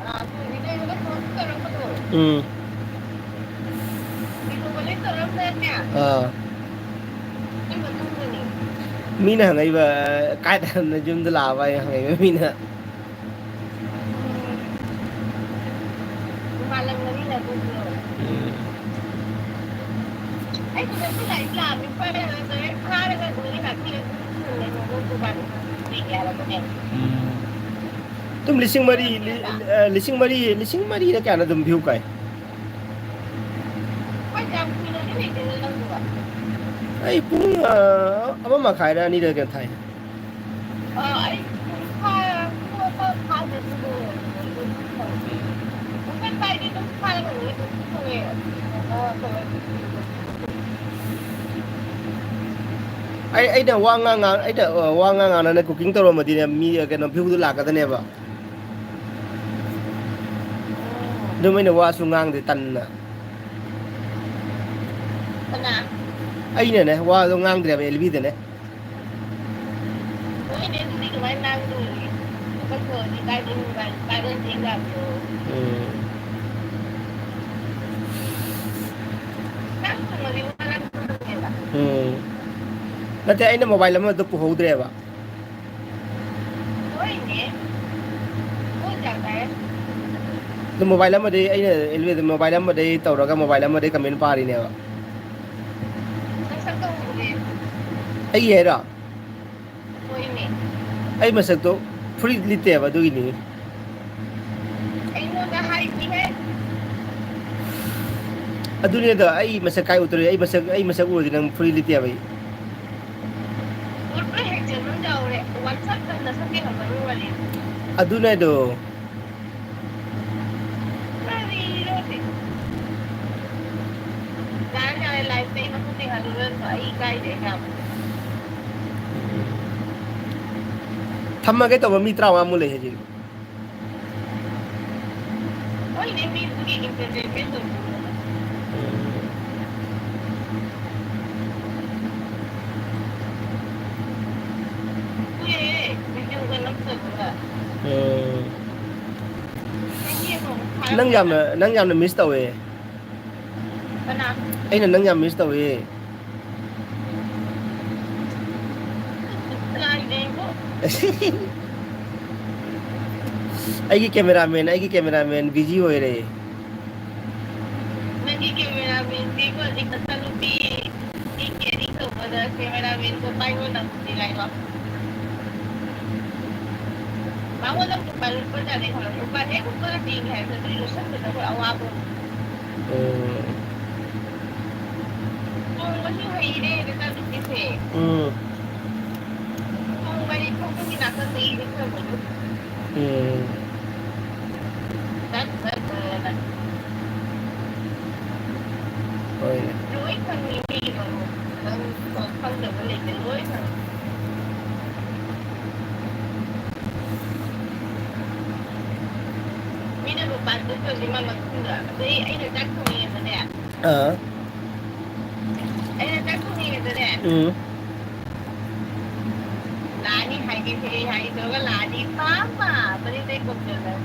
S4: Ah, hindi kayo nagkaroon ko doon.
S3: उम
S4: Hindi ko ulit alam na niya. Hindi ba ito ni?
S3: Meena हंगाई बा काय न जुम द लावा हंगाई मीना
S4: Umalang na nila doon. Ay, kung ito na islamin pa rin. Kaya nga kung hindi Hindi alam mo niya.
S3: तुम लिसिंग मरी ना क्या ना तुम व्यू का
S4: Pag ang pinag-ibig, hindi lang diba?
S3: आई पुंग अब मखाइ रा नि रे के Thai
S4: Ay, kaya dito. Kung tayo dito, kaya ko dito.
S3: ai da wa nga na cooking to ro ma di ne mi ke no view du la ka ne ba du mai ne wa su ngang de tan na
S4: Sana?
S3: ai ne wa su ngang de ba elbi de ne
S4: Hindi ko man lang doon. ก็เกิดกลายเป็นจริงแบบอยู่
S3: อืม
S4: นั่งถึงมาดิว่านั่งถึงเนี่ยละ
S3: อืมแล้วแต่ไอ้นั่นโมบายแล้วมันตัวผู้หูเดรบอ่ะ
S4: เฮ้ยเนี่ยพูดจากไหน
S3: ตัวโมบายแล้วมันได้ไอ้เนี่ยเอลวีโมบายแล้วมันได้ตัวเราก็โมบายแล้วมันได้คอมเมนต์ปารีเนี่ยว่ะ
S4: นั่งสักตัวเลย
S3: ไอ้เหี้ยอ่ะ
S4: เฮ้ยเนี่ย
S3: ไอ้มาสักตัวฟรีลิเตะว่ะดูกินนี่
S4: ไอ้นู่นจะให้พี่ให้
S3: อะดูเนี่ยตัวไอ้มาสักใครอุตรุไอ้มาสักอุตรุนั่งฟรีลิเตะไป
S4: รถไม่เห็นเจอมันเดียวเลยวันสักกันนะสักที่ของมันรู้ว่าเลย
S3: อะดูเนี่ยตัว
S4: ไม่ดีเลยการอะไรไลฟ์เป็นมันก็ติดหาดูเรื่องไอ้ใกล้เด็กครับ
S3: ทำมาแค่ตัวมันมีตราว่ามุเลยเฮ้ย
S4: เฮ้ยเนี่ยมีผู้หญิงเป็นตัวผู้หญิงเป็นอยู่กันน้ำสึกเลย
S3: อืม
S4: ไอ้ที่ของ
S3: นั่งยำเนี่ยมิสตัวเว้ย
S4: ปนัก
S3: ไอ้นั่นนั่งยำมิสตัวเว้ย
S4: ลายเองก็
S3: ไอ้กี่แคมราแมนวิจิโอเร่
S4: นั่นที่แคมราแมนที่ก็อีกตันปีที่เกียร์ที่ตัวมันแคมราแมนก็ไปวันนั้นที่ไรวะบางวันเราไปรู้ก็จะได้ของเราไปเอ๊ะก็ได้จริงแฮะจะได้รู้สึกถึงเราเอาว่าบุญ
S3: อืม
S4: มองว่าที่ไฮเดย์ได้ตั้งที่เสก
S3: อืม
S4: มองไปที่พวกที่นักดนตรีที่เคยเหมือน
S3: อืม
S4: นั่นนั่น
S3: โอ้ย
S4: รู้อีกคนมีมีเราต้องฟังเดี๋ยวมันเลยเป็นรู้อีกคนมีแต่รูปปั้นตัวที่มันคือไอ้เด็กจักรพรรดิมันเนี่ย
S3: เออ
S4: ไอ้เด็กจักรพรรดิมันเนี่ย
S3: อืม
S4: ลานี่หายดีทีหายตัวก็ลาดีป้ามาตอนนี้ได้กดเจอแล้ว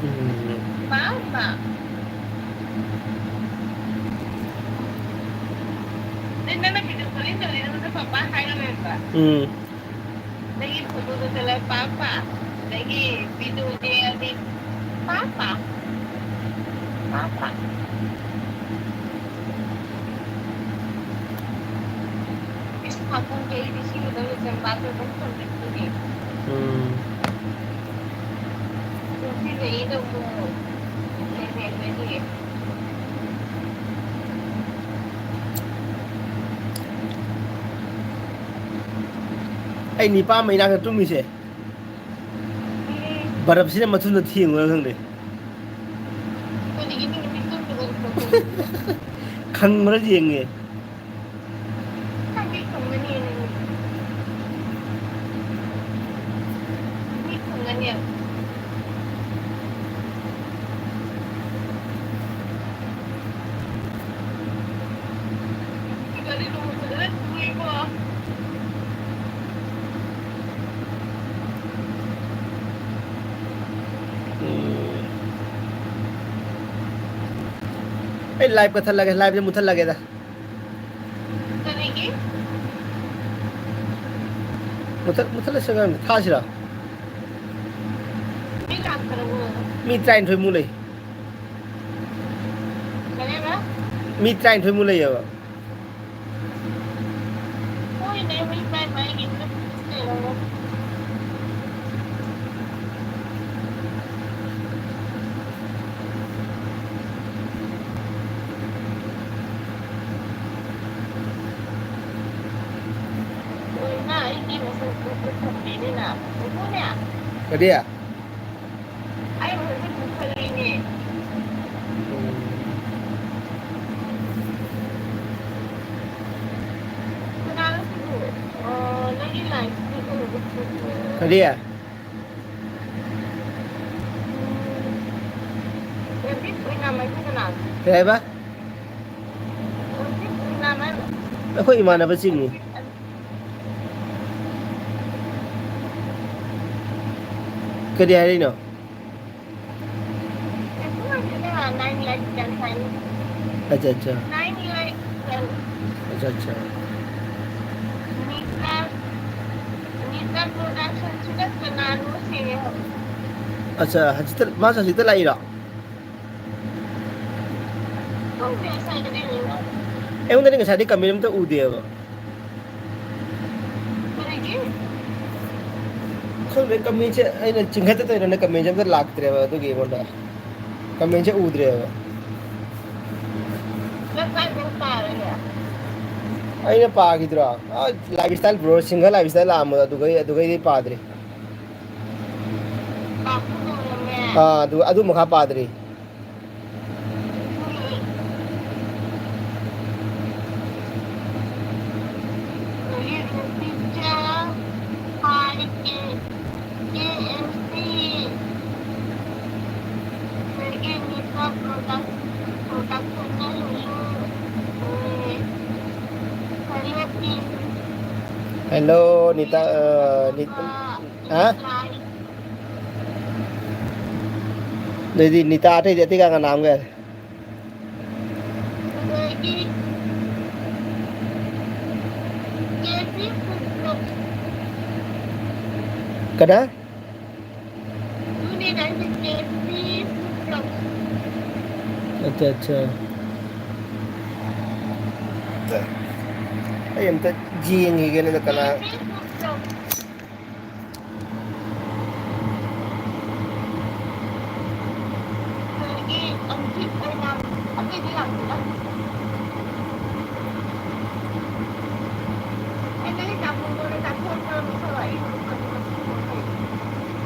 S3: อืม
S4: ป้ามานั่นน่ะคือตัวนี้ตัวนี้มันจะป้าหายแล้วเลยป่ะ
S3: อืม
S4: lagi foto tu telah papa lagi video dia di papa aku jadi di sini dari tempat tu betul betul ni
S3: อืม
S4: jadi dia itu mau jadi
S3: ไอ้นี่ป้าไม่น่าจะตุ้มมิเช่บาร์บซีเนี่ยมาทุนจะทิ้งเลยทั้งเดีย
S4: kau ni gini ni tu tu tu
S3: ขังมันจะยังไง
S4: kami kemana ni kemana dari rumah saudara tu ibu
S3: ไอ้ไลฟ์ก็ทันละกันไลฟ์จะมุทันละกันนะ
S4: tu lagi
S3: มุทันละสักกันท่าสิละ
S4: ni nak kerja
S3: มีทรายถอยมูเลย
S4: kenapa
S3: มีทรายถอยมูเลยเหรอ
S4: oh ini wifi main gitu loh น่าไอ้นี่มันคือคนดีนี่นะไอ้พวกเนี่ย
S3: ก็เดีย
S4: ไอ้มันคือคนดีนี่คุณอาลูกคือนั่นนี่ไลฟ์คือคนรู้สึก
S3: ก็เดีย
S4: เดี๋ยวพี่คุยน้ำมันคือขนาด
S3: เข้าใจปะ
S4: พี่คุยน้ำมัน
S3: แล้วคุยมานะเป็นสิ่งนี้ Kadi hari no.
S4: Itu ada 9 like dan sign.
S3: Acha acha.
S4: 9 like dan
S3: Acha acha.
S4: Nita Nita production sudah kenal sih.
S3: Acha hajita masa hajita lai ra.
S4: Kung biasa ini lah.
S3: Eh unda ni ngasadi kami nam to ude ba.
S4: Pergi.
S3: Khang re kami che aina chingata to ina kami jam to lagtre ba to ge monda. Kami che udre ba.
S4: Lepas bentar ya.
S3: Aina pa gidra. Lifestyle bro single lifestyle am dugai padre.
S4: Aku namanya.
S3: adu mukha padre. Hello Nita Nita hả? Đây thì Nita thì tiếc cái nam kìa. Cái đó? अच्छा अच्छा ayam tak jing gini tu kena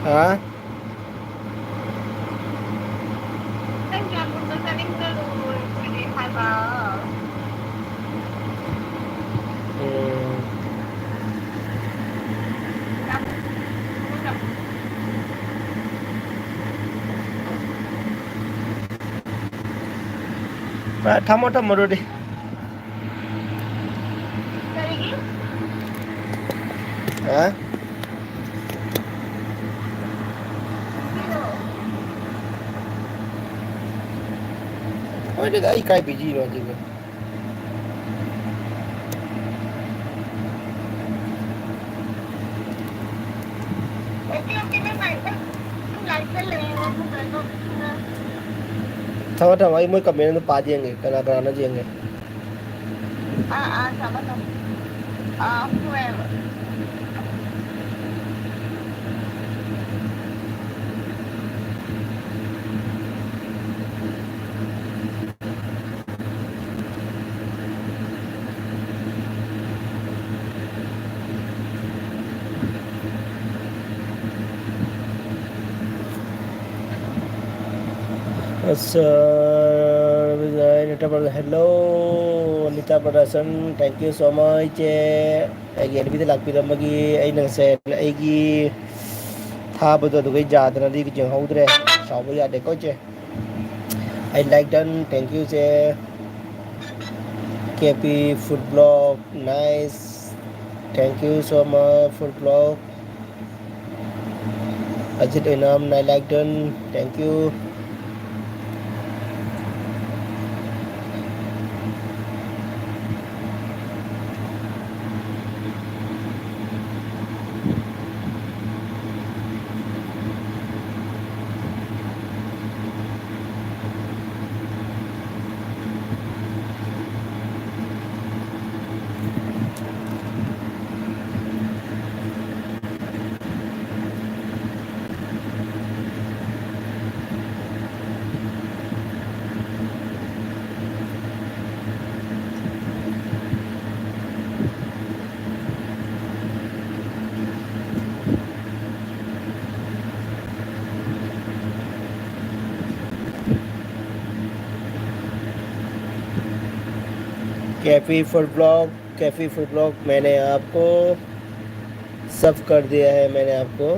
S3: ha Tomato deh. Hah? Oh, dia dah ikai biji tu juga. Sama-sama, ini mau kami nanti pagi ni, kerana je ni.
S4: Sama-sama. Whoever.
S3: Hello Anita Production, thank you so much. Again, we like to magi ay nang say ay thabo to dugai jad na di jeng haudre sabu ya de ko che. I like done, thank you che. KP food blog, nice. Thank you so much food blog. Ajit Enam, I like done, thank you. Kaifi food blog मैंने आपको सब कर दिया है मैंने आपको